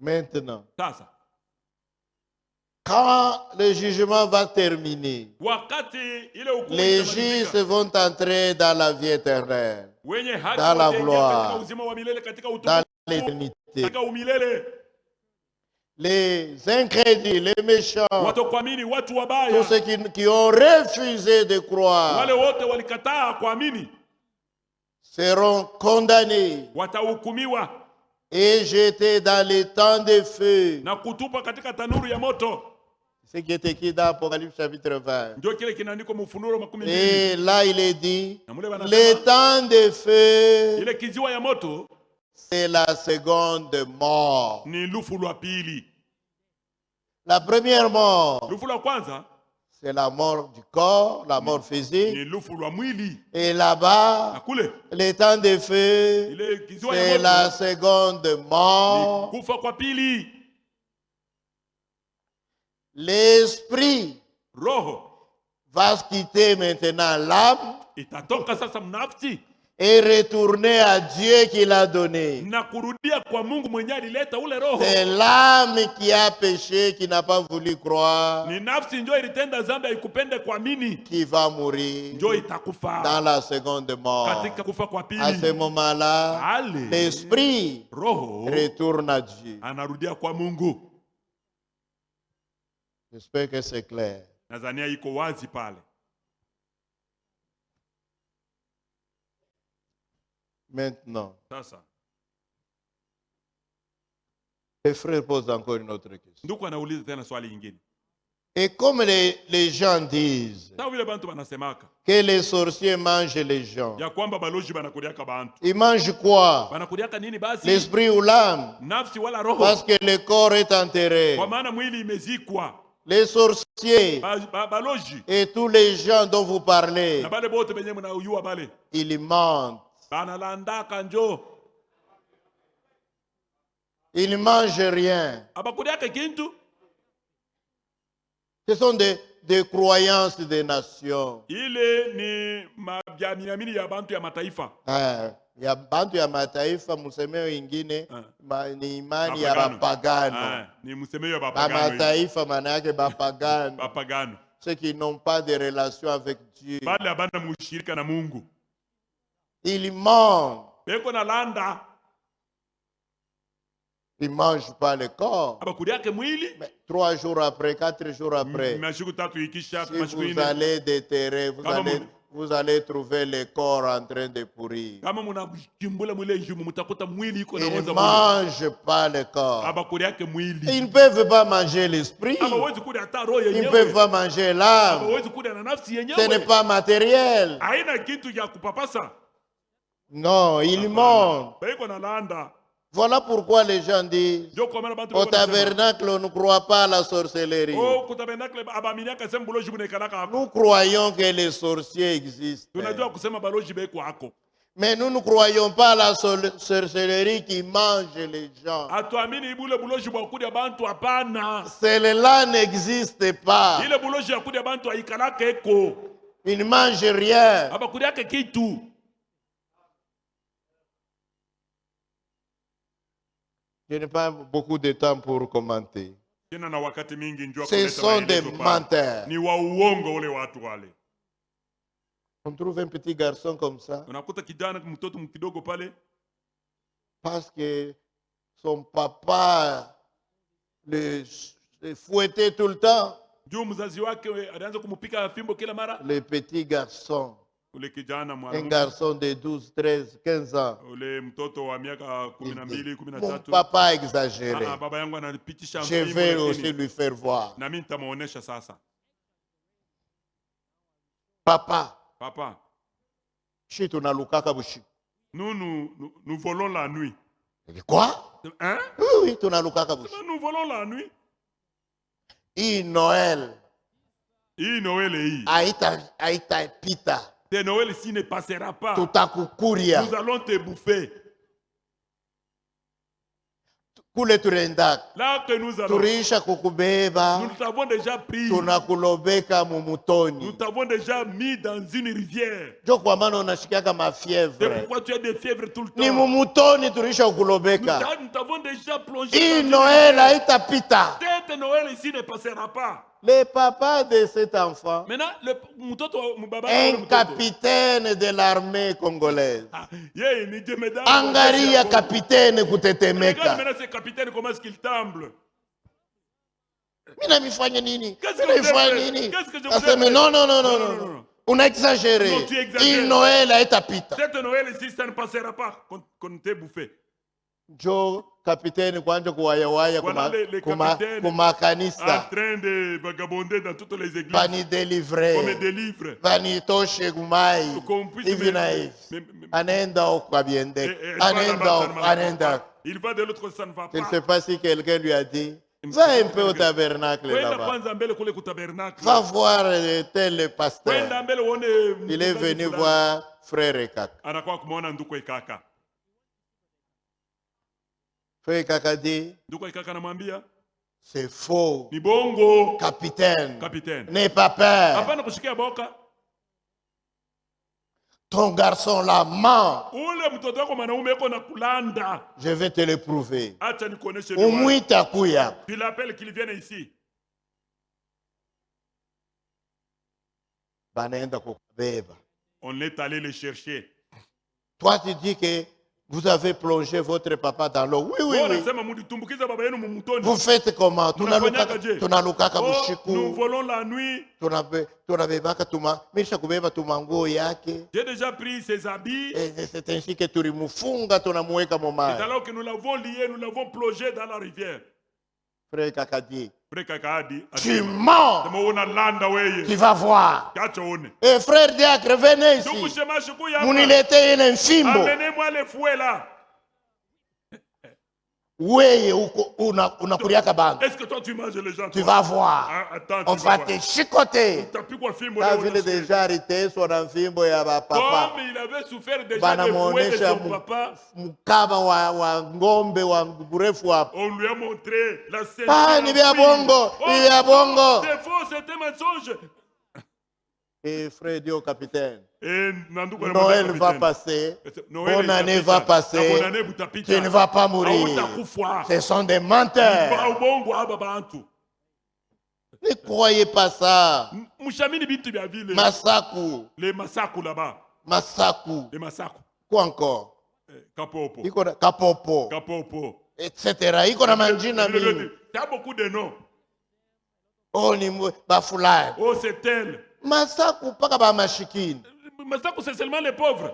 Maintenant, Sasa quand le jugement va terminer, wakati ile hukumu les itamalizika, justes vont entrer dans la vie éternelle, wenye haki dans la wataingia gloire, katika uzima wa milele, katika dans utukufu, l'éternité. katika umilele. Les incrédules, les méchants, Watokuamini, watu tous wabaya, ceux qui ont refusé de croire, wale wote walikataa kuamini, seront condamnés watahukumiwa et jetés dans les temps de feu. na kutupa katika tanuru ya moto. Ce qui est écrit dans Apocalypse chapitre 20. Ndio kile kinaandikwa Ufunuo 12. Et là, il est dit, Na mule wanasema, les temps de feu, ile kiziwa ya moto c'est la seconde mort. ni lufu lwa pili. La première mort, Lufu la kwanza c'est la mort du corps, la mort physique. ni lufu lwa mwili. Et Na là-bas, kule les temps de feu, ile kiziwa ya c'est la moto seconde ni mort. kufa kwa pili. L'esprit Roho va quitter maintenant l'âme itatoka sasa mnafsi et retourner à Dieu qui l'a donné. na kurudia kwa Mungu mwenye alileta ule roho. C'est l'âme qui a péché, qui n'a pas voulu croire, Ni nafsi njo ilitenda zambi, haikupende kuamini, qui va mourir njo itakufa dans la seconde mort. katika kufa kwa À ce pili. moment-là, Ale l'esprit roho retourne à Dieu. anarudia kwa Mungu. J'espère que c'est clair. Nadhania iko wazi pale. Maintenant, Sasa les frères posent encore une autre question. ndugu anauliza tena swali lingine. Et comme les gens disent Sawa vile bantu banasemaka que les sorciers mangent les gens, ya kwamba baloji banakuliaka bantu. ils mangent quoi? Banakuliaka nini basi? L'esprit ou l'âme? Nafsi wala roho? Parce que le corps est enterré. Kwa maana mwili imezikwa. Les sorciers Baloji et tous les gens dont vous parlez, na bale bote benye mnauyua bale ils mentent. banalandaka njo Ils ne mangent rien. abakuliaka kintu. Ce sont des croyances des nations. Ile ni mabyamiamini ya bantu ya mataifa. Ya bantu ya mataifa, msemeo ingine ni imani ya bapagano. Ni msemeo ya bapagano. Mataifa maana yake bapagano. Bapagano. Ceux qui n'ont pas de relation avec Dieu. Bale abana mushirika na Mungu. Ils mentent. Beko na landa. Ils ne mangent pas le corps. Abakuliaka mwili. Mais 3 jours après, 4 jours après, Mashiku tatu ikisha, si vous allez déterrer, vous allez trouver le corps en train de pourrir. Kama munakimbula mwile njumu mutakuta mwili iko Ils ne naoza. mangent pas le corps. Abakuliaka mwili. Ils ne peuvent pas manger l'esprit. Abawezi kula hata roho yenyewe. Ils ne peuvent pas manger l'âme. Abawezi kula na nafsi yenyewe. Ce n'est pas matériel. Haina kitu ya kupapasa. Non, ils mentent. Beko na landa. Voilà pourquoi les gens disent Ndio kwa maana bantu au tabernacle, on ne croit pas à la sorcellerie. Oh, kutabernakle abaminiaka sema baloji bunekalaka hako. Nous croyons que les sorciers existent. Tunajua kusema baloji beko hako. Mais nous ne croyons pas à la sorcellerie qui mange les gens. Atuamini ibule buloji bwa kudia bantu hapana. Celle-là n'existe pas. Ile buloji ya kudia bantu haikalaka eko. Ils ne mangent rien. Abakudiaka kitu. Je n'ai pas beaucoup de temps pour commenter. Ce sont des menteurs. Ni wa uongo ule watu wale. On trouve un petit garçon comme ça. Unakuta kijana mtoto mkidogo pale. Parce que son papa le fouettait tout le temps. Juu mzazi wake alianza kumupika fimbo kila mara. Le petit garçon. Ule kijana un garçon de 12, 13, 15 ans. Ule mtoto wa miaka 12, 13. Mon papa a exagéré. Baba yangu ananipitisha. Je vais aussi lui faire voir. Na mimi nitamuonesha sasa. Papa. Shi tunalukaka bushi. Nous volons la nuit. Quoi? Hein? Oui, tunalukaka bushi. Nous volons la nuit. Noël. Noël. Aita pita. De Noël ici ne passera pas. Tutakukuria. Nous allons te bouffer. kule tuliendaka là que nous allons, tuliisha kukubeba, nous t'avons déjà pris, tunakulobeka mumutoni. nous t'avons déjà mis dans une rivière. Jo kwa maana unashikiaka C'est mafievre. pourquoi tu as des fièvres tout le Ni temps. mumutoni tulisha kukulobeka. Nous t'avons déjà plongé Hii dans une Noël rivière. haitapita. Cette Noël ici ne passera pas. Le papa de cet enfant, Maintenant, un capitaine de l'armée congolaise, Angaria angaria capitaine Regarde kutetemeka. maintenant ce capitaine, comment est-ce qu'il tremble. Mina mifanye nini? Qu'est-ce que Mina je mifanye fais? nini? Qu'est-ce que je Aseme fais? non. Non. On a exagéré. Non, tu exagères. Hii Noël haitapita. Cette Noël ici, ça ne passera pas qu'on t'ait bouffé. Jo capitaine kwanja kuwayawaya Voilà les capitaines kuma en kanisa. train de vagabonder dans toutes les églises. Bani délivrer. Comme des livres. Bani toshe kumai. Qu'on puisse Hivi na hivi. Anaenda huko abiende. elle Anaenda va huko, là-bas, anaenda. il va de l'autre, ça ne va Je ne pas. sais pas si quelqu'un lui a dit, va un peu au tabernacle Kwenda là-bas. kwanza mbele kule kutabernacle. Va voir tel Kwenda pasteur. mbele uone Il est venu voir frère Ekaka. anakuwa kumuona ndugu Ikaka. Frère Ekaka dit, Ndugu Ikaka anamwambia c'est faux. ni bongo Capitaine, capitaine. n'aie pas peur. Hapana kushikia boka. Ton garçon là ment. Ule mtoto wako mwanaume yuko na kulanda. Je vais te le prouver. Acha nikuoneshe ni wapi. Umwita kuya. Tu l'appelles qu'il vienne ici. Banaenda kukubeba. On est allé le chercher. Toi tu dis que vous avez plongé votre papa dans l'eau. Oui. Unasema mlitumbukiza baba yenu mumutoni. Vous faites comment? Mnafanyaje? Tunalukaka Nous bushiku. volons la nuit. Tunabebaka misha kubeba tumanguo yake. J'ai déjà pris ses habits. Et c'est ainsi que tulimufunga tunamuweka C'est momai. alors que nous l'avons lié, nous l'avons plongé dans la rivière. Frère Kakadi, Frère Kaka a dit, tu mens. sema unalanda weye. Tu vas voir. Acha uone. Et frère Diacre, venez Ndugu ici. shemashi kuya hapa. Muniletee ile mfimbo. Amenez-moi les fouets là. Weye unakuriaka bantu. Est-ce que toi tu manges les gens? Tu toi? vas voir. Ah, attends, On tu va vas te voir. chicoter. Utapigwa fimbo Ta leo vile unasikia. deja aliteswa na mfimbo ya papa. Comme il avait souffert déjà Bana des fouets de muonesha son papa, mkaba wa ngombe wa burefu hapo. on lui a montré la scène. Ah, ni vya bongo, ni vya bongo. C'est faux, c'était mensonge. Et frère Dio capitaine, Et Nanduko Noël anamwambia va capitaine, passer, Noël bonne année itapita, va na passer, bonne année butapita. tu ne vas pas mourir. Hautakufa. Ce sont des menteurs. Ba ubongo aba bantu. Ne croyez pas ça. Mushamini bintu bya vile. Masaku, Les masaku là-bas. Masaku, Les masaku. quoi encore? Kapopo. Iko na Kapopo, Kapopo. etc. Iko na manjina mingi. T'as beaucoup de noms. Oh, ni bafulani. Oh, c'est elle. Masaku paka ba mashikini. Masaku, c'est seulement les pauvres.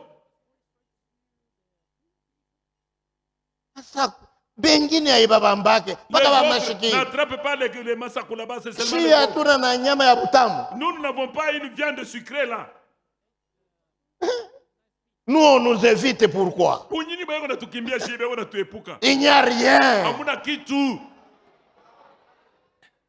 Masaku. Bengine haibabambake paka ba Les autres mashikini. n'attrapent pas les masaku là-bas, c'est seulement les Si pauvres. hatuna na nyama ya butamu. Nous n'avons pas une viande sucrée là. Nous on nous évite pourquoi? Kunyini bayeko natukimbia shibe bayeko natuepuka. Il n'y a rien. Hamuna kitu.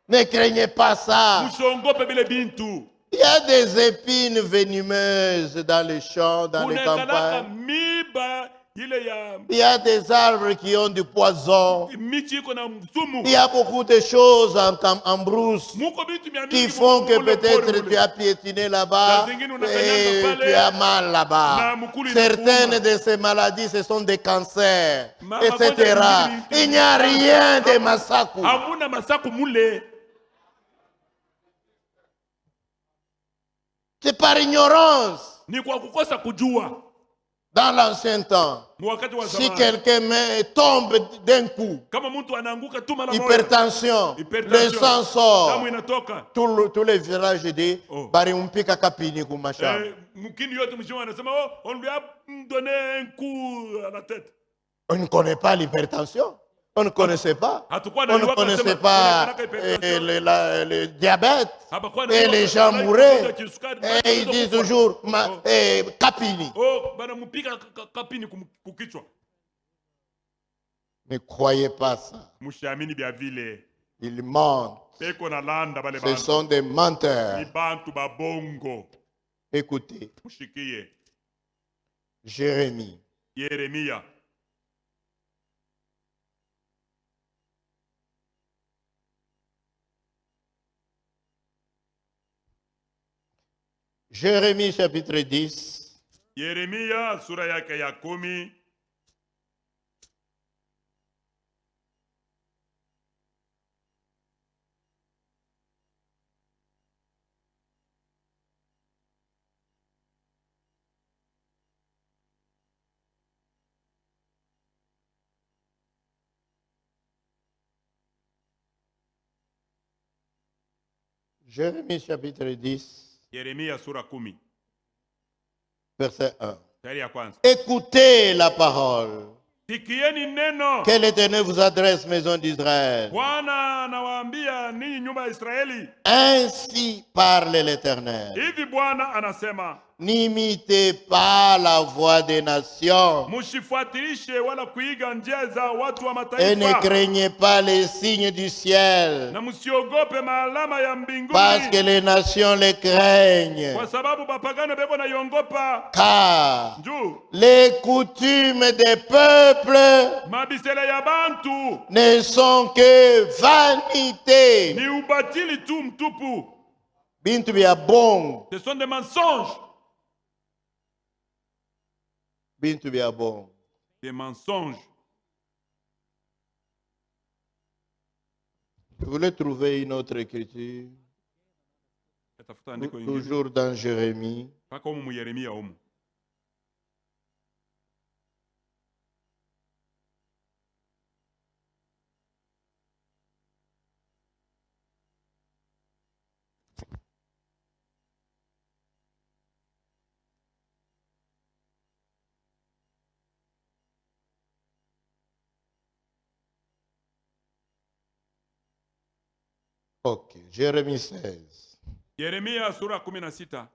Ne craignez pas ça. Mushongope bile bintu. Il y a des épines venimeuses dans les champs, dans les Kunekalaka campagnes. miba ile ya Il y a des arbres qui ont du poison. michi iko na msumu. Il y a beaucoup de choses en brousse Muko bintu mia qui mingi font que mukule peut-être pole tu as piétiné là-bas Na zingine et unakanyanga pale. tu as mal Na là-bas. mukuli Certaines inakuuma. de ces maladies, ce sont des cancers, Magonjwa etc. mengine Il n'y a rien de massacre. Hamuna masaku mule. C'est par ignorance. Ni kwa kukosa kujua. Dans l'ancien temps, Mwakati wa si zamani. quelqu'un tombe d'un coup, Kama mtu anaanguka tu mara moja. hypertension, le sang sort. Damu inatoka. Tous les villages disent, Oh. bari umpika kapini kumashamba. Mkini yote mjima anasema oh, on lui a donné un coup à la tête. On ne connaît pas l'hypertension. On ne connaissait pas. Hatukuwa na On ne liwaka connaissait sema, pas unakanaka hypertension. le diabète. Hapakuwa na Et liwaka, les gens wala mouraient. ikuta kisukari, Et ils disent kufa. toujours, Oh. kapini. Oh, bana mpika kapini kukichwa. Ne croyez pas ça. Mushamini bya vile. Ils mentent. Peko na landa bale Ce bantu. sont des menteurs. Ni bantu babongo. Écoutez, Mushikie. Jérémie, Yeremia. Jérémie chapitre 10. Yeremia sura yake ya 10. Jérémie chapitre 10. Yeremia sura 10. Verset 1. Tari ya kwanza. Écoutez la parole Sikieni neno. que l'Éternel vous adresse, maison d'Israël. Bwana anawaambia ninyi nyumba ya Israeli. Ainsi parle l'Éternel. Hivi Bwana anasema, n'imitez pas la voix des nations. Mushifuatilishe wala kuiga njia za watu wa Et ne mataifa. craignez pas les signes du ciel. Na musiogope maalama ya mbinguni. Parce que les nations les craignent. Kwa sababu bapagano beko na yongopa. Car Njoo. les coutumes des peuples Mabisele ya bantu ne sont que vanité. ni ubatili tu mtupu. Bintu bya bon. Ce sont des mensonges. Bintu bya bon. Des mensonges. Vous voulez trouver une autre écriture? Toujours dans Jérémie. Paka umu Yeremia umu. Ok, Jérémie 16. Yeremia sura 16.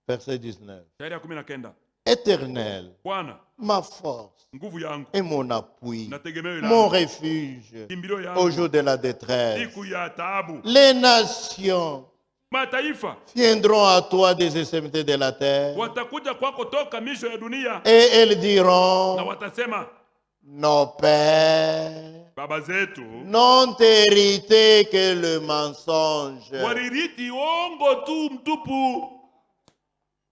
Verset 19. Tari ya 19. Éternel, Bwana, ma force nguvu yangu et mon appui, na tegemeo mon langu, refuge kimbilio au yangu jour de la détresse. siku ya taabu. Les nations Mataifa viendront à toi des extrémités de la terre watakuja kwako toka misho ya dunia, et elles na diront, watasema, nos pères baba zetu n'ont hérité que le mensonge, waririti ongo tu mtupu,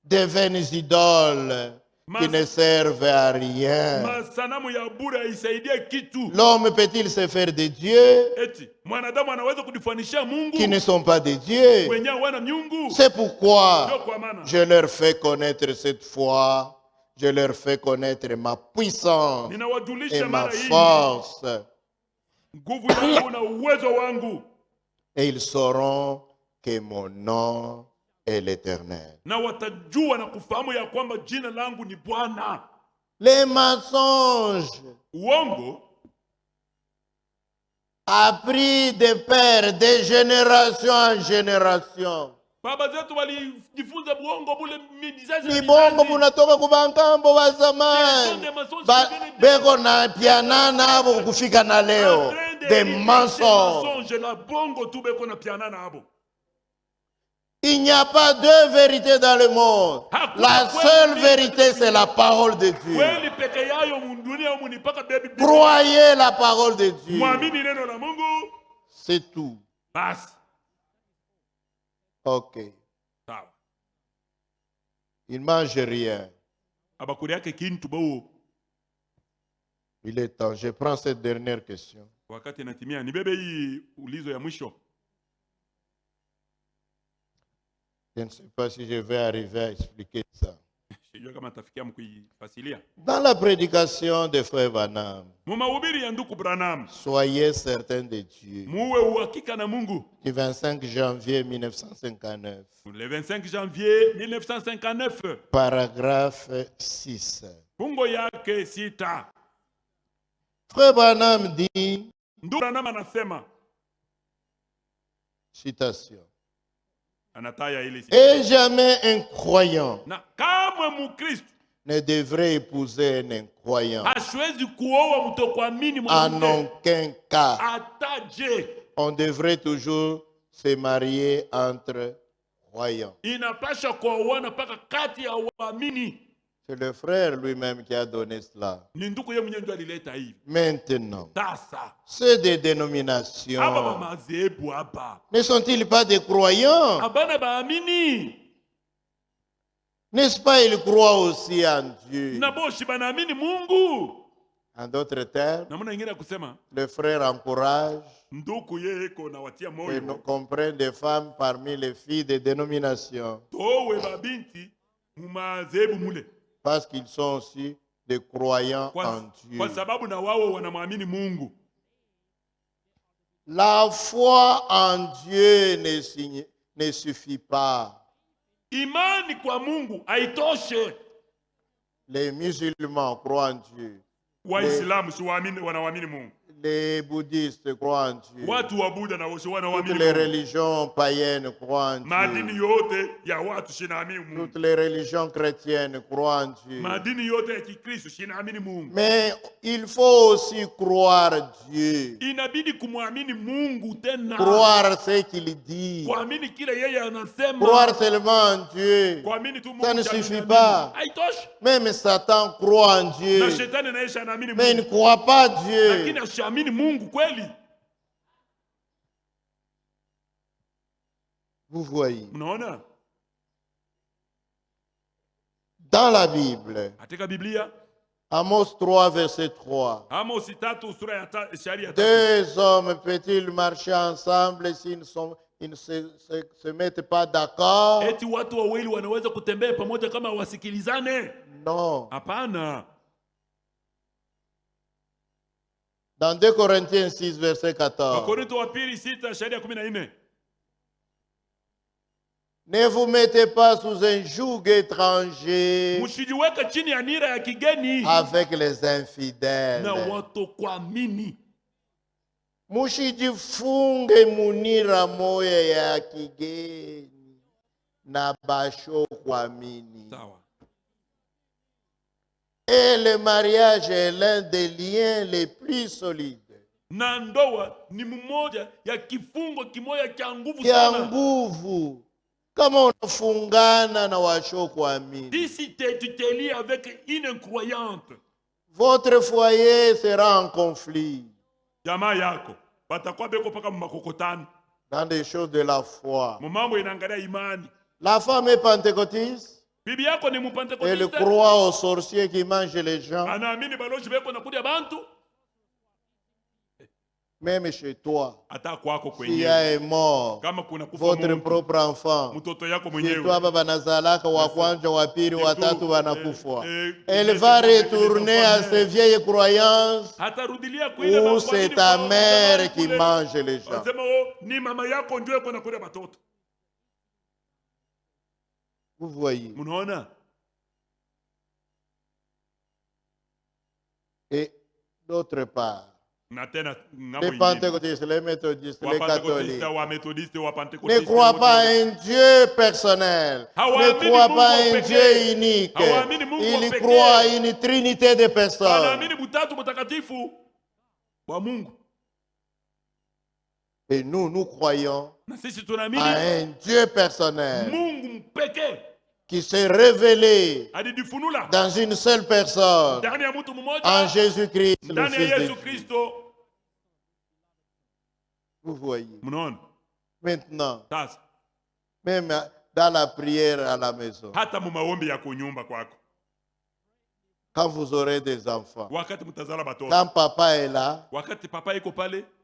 des vaines idoles qui ne servent à rien. masanamu ya bure haisaidie kitu. L'homme peut-il se faire des dieux Eti mwanadamu anaweza kujifanisha Mungu qui ne sont pas des dieux? wenyewe wana miungu? C'est pourquoi Ndio kwa maana je leur fais connaître cette fois, je leur fais connaître ma puissance et ninawajulisha ma mara hii force, nguvu yangu na uwezo wangu, et ils sauront que mon nom est l'Éternel. na watajua na kufahamu ya kwamba jina langu ni Bwana. Les mensonges Uongo appris des pères, de génération en génération. baba zetu walijifunza buongo bule mizazi na Ni bongo mizazi. bunatoka kubangambo wa zamani. Beko na pianana hapo kufika na leo. Des mensonges. La bongo tu beko na pianana hapo. Il n'y a pas deux vérités dans le monde. La seule vérité, c'est la parole de Dieu. Kweli peke yayo mundunia umu ni paka baby. Croyez la parole de Dieu. Muamini neno la Mungu. C'est tout. Basi. Ok. Sawa. Il ne mange rien. Abakuri yake kintu bao. Il est temps. Je prends cette dernière question. Wakati natimia nibebe hii ulizo ya mwisho. Je ne sais pas si je vais arriver à expliquer ça. Sijua kama tafikia mkuifasilia. Dans la prédication de Frère Branham, Mumahubiri ya ndugu Branham, soyez certains de Dieu. muwe uhakika na Mungu. Du 25 janvier 1959. Le 25 janvier 1959. Paragraphe 6. Fungo yake 6. Frère Branham dit, Ndugu Branham anasema, citation, anataya ili et jamais un croyant na kamwe Mukristo ne devrait épouser un incroyant. hashwezi kuoa mtokuamini En mwanamke. aucun cas. Ataje. On devrait toujours se marier entre croyants. Inapasha kuoana paka kati ya waamini. C'est le frère lui-même qui a donné cela. Maintenant, ceux des dénominations ne sont-ils pas des croyants? N'est-ce pas, ils croient aussi en Dieu. En d'autres termes, le frère encourage et comprend des femmes parmi les filles des dénominations. Parce qu'ils sont aussi des croyants en Dieu. La foi en Dieu ne suffit pas. Les musulmans croient en Dieu. Les bouddhistes croient en Dieu. Toutes les religions païennes croient en Dieu. Toutes les religions chrétiennes croient en Dieu. Mais il faut aussi croire Dieu. Croire ce qu'il dit. Croire seulement en Dieu. Ça ne suffit pas. Même Satan croit en Dieu. Mais il ne croit pas Dieu. Vous voyez. Dans la Bible, Amos 3, verset 3. Deux hommes peuvent-ils marcher ensemble s'ils ne se mettent pas d'accord? Non. Dans 2 Corinthiens 6, verset 14. Ne vous mettez pas sous un joug étranger avec les infidèles. Mushijifunge munira moya ya kigeni na basho kuamini. Et le mariage est l'un des liens les plus solides. Kia nguvu. Kama unafungana na washo kuamini. Si tu te lis avec une incroyante, votre foyer sera en conflit. Dans des choses de la foi. La femme est pentecôtiste. Elle croit aux sorciers qui mangent les gens. Même chez toi, s'il y a un mort, votre propre enfant, chez toi, baba nazalaka, wa kwanza, wa pili, wa tatu, wanakufa. Elle va retourner à ses vieilles croyances où c'est ta mère qui mange les gens. Vous voyez. Et d'autre part, les pentecôtistes, les méthodistes, les catholiques ne croient pas à un Dieu personnel, ne croient pas à un Dieu unique. Ils croient à une trinité de personnes. Et nous croyons à un Dieu personnel qui s'est révélé dans une seule personne, en Jésus-Christ, le Fils de Dieu. Vous voyez. Maintenant, même dans la prière à la maison, quand vous aurez des enfants, quand papa est là,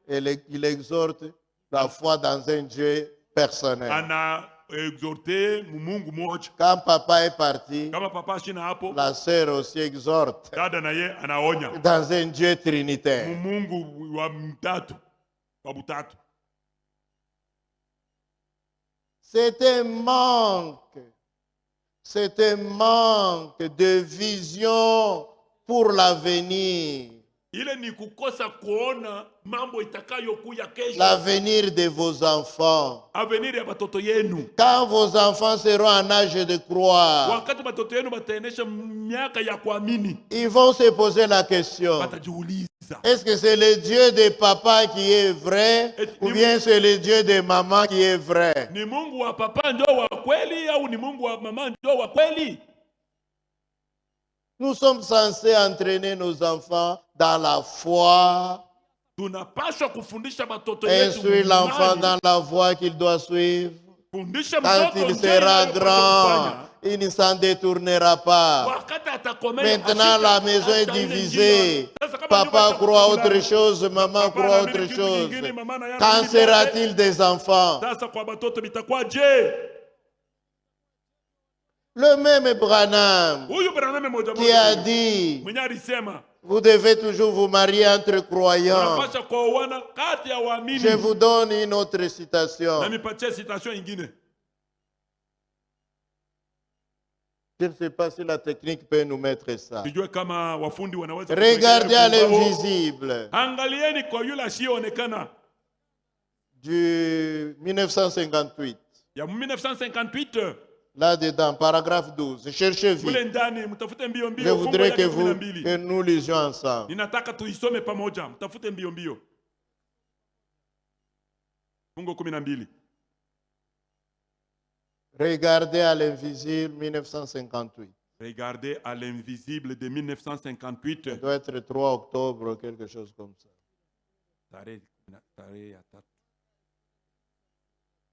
il exhorte la foi dans un Dieu personnel. Quand papa est parti, la sœur aussi exhorte dans un Dieu trinitaire. C'est un manque de vision pour l'avenir. L'avenir de vos enfants. Quand vos enfants seront en âge de croire, ils vont se poser la question: est-ce que c'est le Dieu de papa qui est vrai ou bien c'est le Dieu de maman qui est vrai? Nous sommes censés entraîner nos enfants dans la foi. Instruire l'enfant dans la voie qu'il doit suivre. Quand il sera grand, il ne s'en détournera pas. Maintenant, la maison est divisée. Papa croit autre chose, maman croit autre chose. Quand sera-t-il des enfants? Le même Branham qui a dit, vous devez toujours vous marier entre croyants. Je vous donne une autre citation. Je ne sais pas si la technique peut nous mettre ça. Regardez à l'invisible. Du 1958. Là-dedans, paragraphe 12. Cherchez vite. Je voudrais que nous lisions ensemble. Regardez à l'invisible 1958. Regardez à l'invisible de 1958. Ça doit être 3 octobre ou quelque chose comme ça.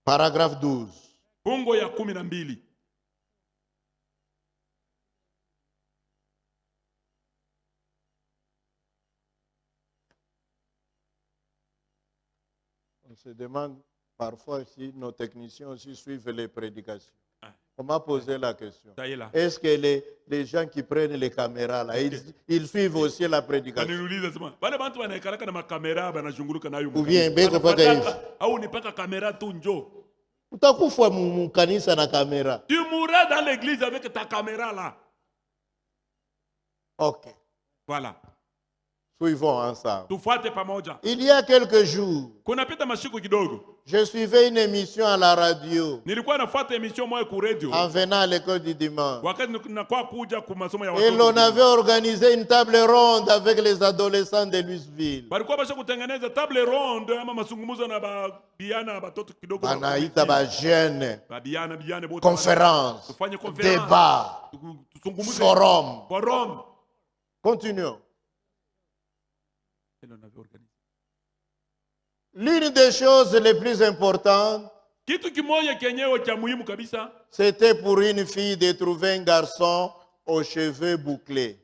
Paragraphe 12. Fungo ya 12. On se demande parfois si nos techniciens aussi suivent les prédications. On m'a posé la question. Est-ce que les gens qui prennent les caméras là, ils suivent aussi la prédication? Ou bien, utakufa mu kanisa na caméra. Tu mourras dans l'église avec ta caméra là. Ok. Voilà. Suivons ensemble. Il y a quelques jours, je suivais une émission à la radio en venant à l'école du dimanche. Et l'on avait organisé une table ronde avec les adolescents de Louisville. Banaïta ba jeune, conférence, débat, forum. Continuons. L'une des choses les plus importantes, c'était pour une fille de trouver un garçon aux cheveux bouclés.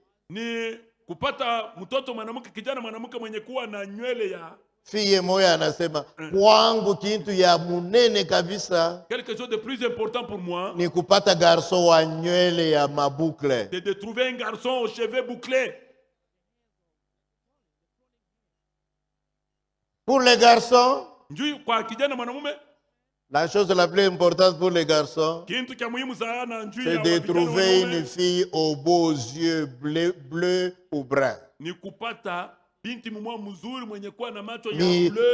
Fille moya anasema kwangu kitu ya munene kabisa. Quelque chose de plus important pour moi, ni kupata garçon wa nywele ya maboucle. De trouver un garçon aux cheveux bouclés. Pour les garçons, la chose la plus importante pour les garçons, c'est de trouver une fille aux beaux yeux bleus ou bruns. Ni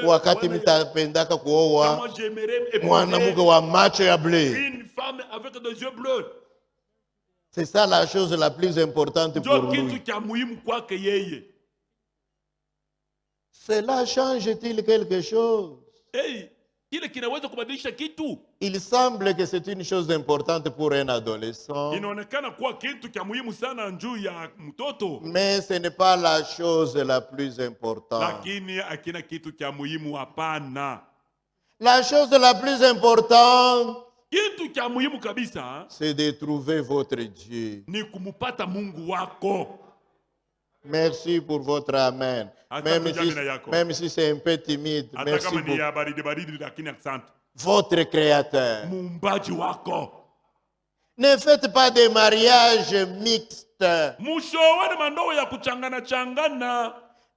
wakati mtapendaka kuoa mwanamke wa macho ya bleu. C'est ça la chose la plus importante pour lui. Cela change-t-il quelque chose? Il semble que c'est une chose importante pour un adolescent. Mais ce n'est pas la chose la plus importante. La chose la plus importante, c'est de trouver votre Dieu. Merci pour votre amen. Même si c'est un peu timide, merci beaucoup. Votre créateur. Ne faites pas de mariage mixte.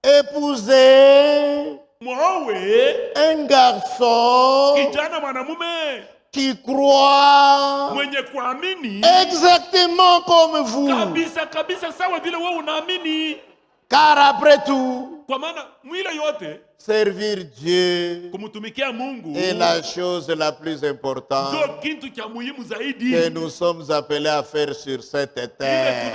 Épousez un garçon qui croit exactement comme vous. Car après tout, servir Dieu est la chose la plus importante que nous sommes appelés à faire sur cette terre.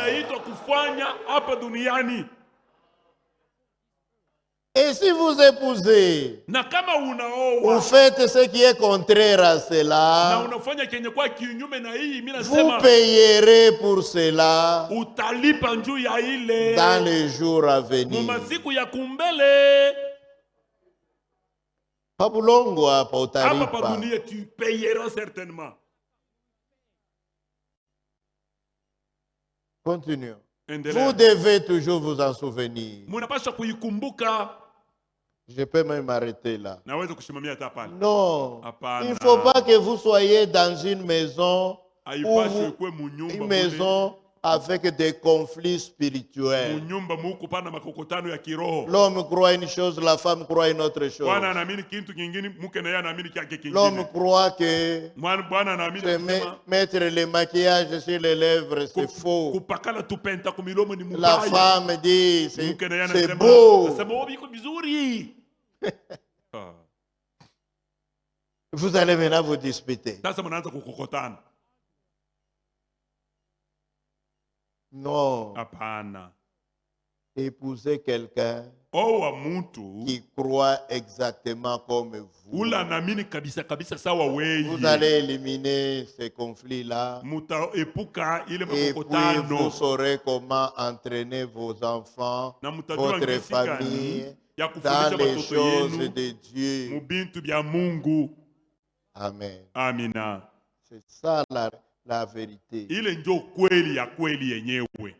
Et si vous épousez, na kama unaoa, vous faites ce qui est contraire à cela, na unafanya kenye kwa kinyume na hii, mimi vous nasema payerez pour cela utalipa njuu ya ile dans les jours à venir. masiku ya kumbele. Pabulongo hapa Hapa utalipa. pa dunia tu payeras certainement. Continuons. Endelea. Vous devez toujours vous en souvenir. Munapaswa kuikumbuka. Je peux même m'arrêter là. Naweza kusimamia hata pale. Non. Hapana. Il ne faut pas que vous soyez dans une maison, Haipaswi kuwe munyumba une maison avec des conflits spirituels. munyumba muku pana makokotano ya kiroho. L'homme croit une chose, la femme croit une autre chose. Bwana anaamini kitu kingine, mke na yeye anaamini kitu kingine. L'homme croit que Bwana anaamini kusema mettre le maquillage sur les lèvres, c'est faux. kupakala tupenta kumilomo ni La mubaya. femme dit, Mke na yeye c'est anasema beau. nasema wewe biko vizuri. Vous allez maintenant vous disputer. Sasa mnaanza kukokotana. Non. Hapana. Épousez quelqu'un Oa mtu qui croit exactement comme vous. ula anaamini kabisa kabisa sawa wewe. Vous allez éliminer ces conflits-là. Mutaepuka ile Et puis makokotano. vous saurez comment entraîner vos enfants, Na mutajua votre jinsi gani famille, ya dans kufundisha les watoto choses yenu de Dieu. mubintu bya Mungu. Amen. Amina. C'est ça la vérité. Ile ndio kweli ya kweli yenyewe.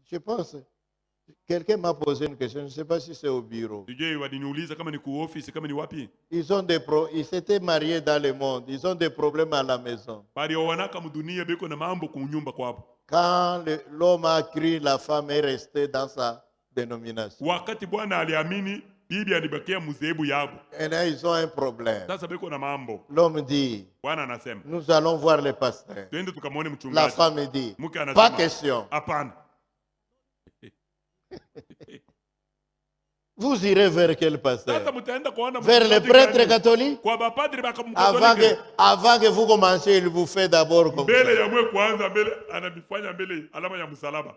Je pense, quelqu'un m'a posé une question, je ne sais pas si c'est au bureau. Sijui waliniuliza kama ni ku office kama ni wapi. Ils s'étaient mariés dans le monde, ils ont des problèmes à la maison. Bali wanaka mdunia beko na mambo kunyumba kwapo. Quand l'homme a cru, la femme est restée dans sa dénomination. Wakati bwana aliamini, bibi alibakia mzehebu yabo. Et là, ils ont un problème. Sasa beko na mambo. L'homme dit, Bwana anasema, nous allons voir le pasteur. twende tukamwone La mchungaji. femme dit, Mke pas anasema, question. hapana. Vous irez vers quel pasteur? Sasa mtaenda kuona Vers le mchungaji prêtre gani? catholique? Kwa bapadri bakamkatolika. Avant que vous commenciez, il vous fait d'abord comme Mbele ça. ya mwe kwanza mbele anabifanya mbele alama ya msalaba.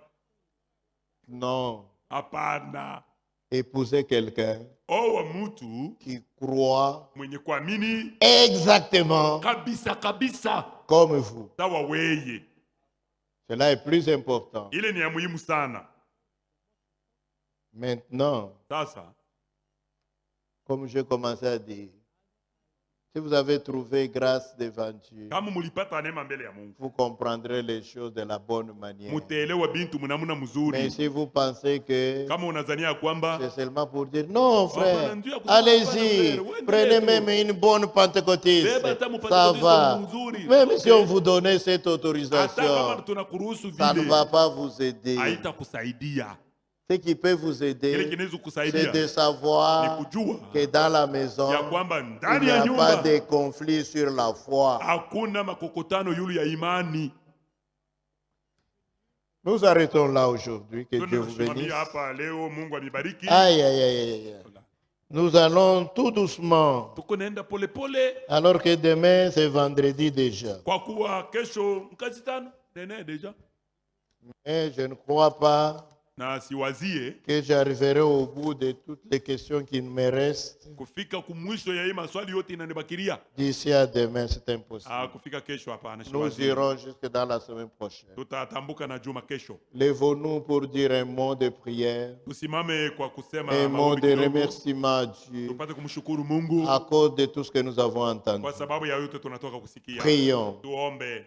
Non. Hapana. Épousez quelqu'un Owa mtu qui croit mwenye kuamini exactement kabisa kabisa comme vous. sawa weye. Cela est plus important. Ile ni ya muhimu sana. Maintenant, Sasa comme j'ai commencé à dire, si vous avez trouvé grâce devant Dieu, kama mulipata neema mbele ya Mungu, vous comprendrez les choses de la bonne manière. mutaelewa bintu mnamuna Mais mzuri. si vous pensez que Kama unazania kwamba c'est seulement pour dire non, frère, Hapana, ndio ya kusema allez-y, hapana, frère, prenez wende même une bonne pentecôtiste. Beba hata Ça mpatilizo va. mzuri. Même si on Okay. vous donnait cette Hata kama autorisation, tunakuruhusu ça ne vile va pas vous aider. haitakusaidia. Ce qui peut vous Kile aider, kinaweza c'est kukusaidia de savoir ni kujua que dans la maison, ya kwamba il ndani n'y ya a pas nyumba de conflit sur la foi. hakuna makokotano yulu ya imani. Nous arrêtons là aujourd'hui. Que Dieu vous bénisse. Tunasimamia hapa leo. Mungu amibariki. Aïe, aïe, aïe, aïe. Nous allons tout doucement, Tuko naenda pole pole alors que demain c'est vendredi déjà. kwa kuwa kesho mkazi tano tena deja, Mais je ne crois pas na siwazie que j'arriverai au bout de toutes les questions qui me restent. kufika kumwisho ya hii maswali yote inanibakiria. D'ici à demain, c'est impossible. Kufika kesho hapana, Nous siwazie. irons jusque dans la semaine prochaine. Tutatambuka na juma kesho. Lèvons-nous pour dire un mot de prière, Tusimame kwa kusema un mot maombi de kidogo, remerciement à Dieu tupate kumshukuru Mungu à cause de tout ce que nous avons entendu. kwa sababu ya yote tunatoka kusikia. Prions. Tuombe.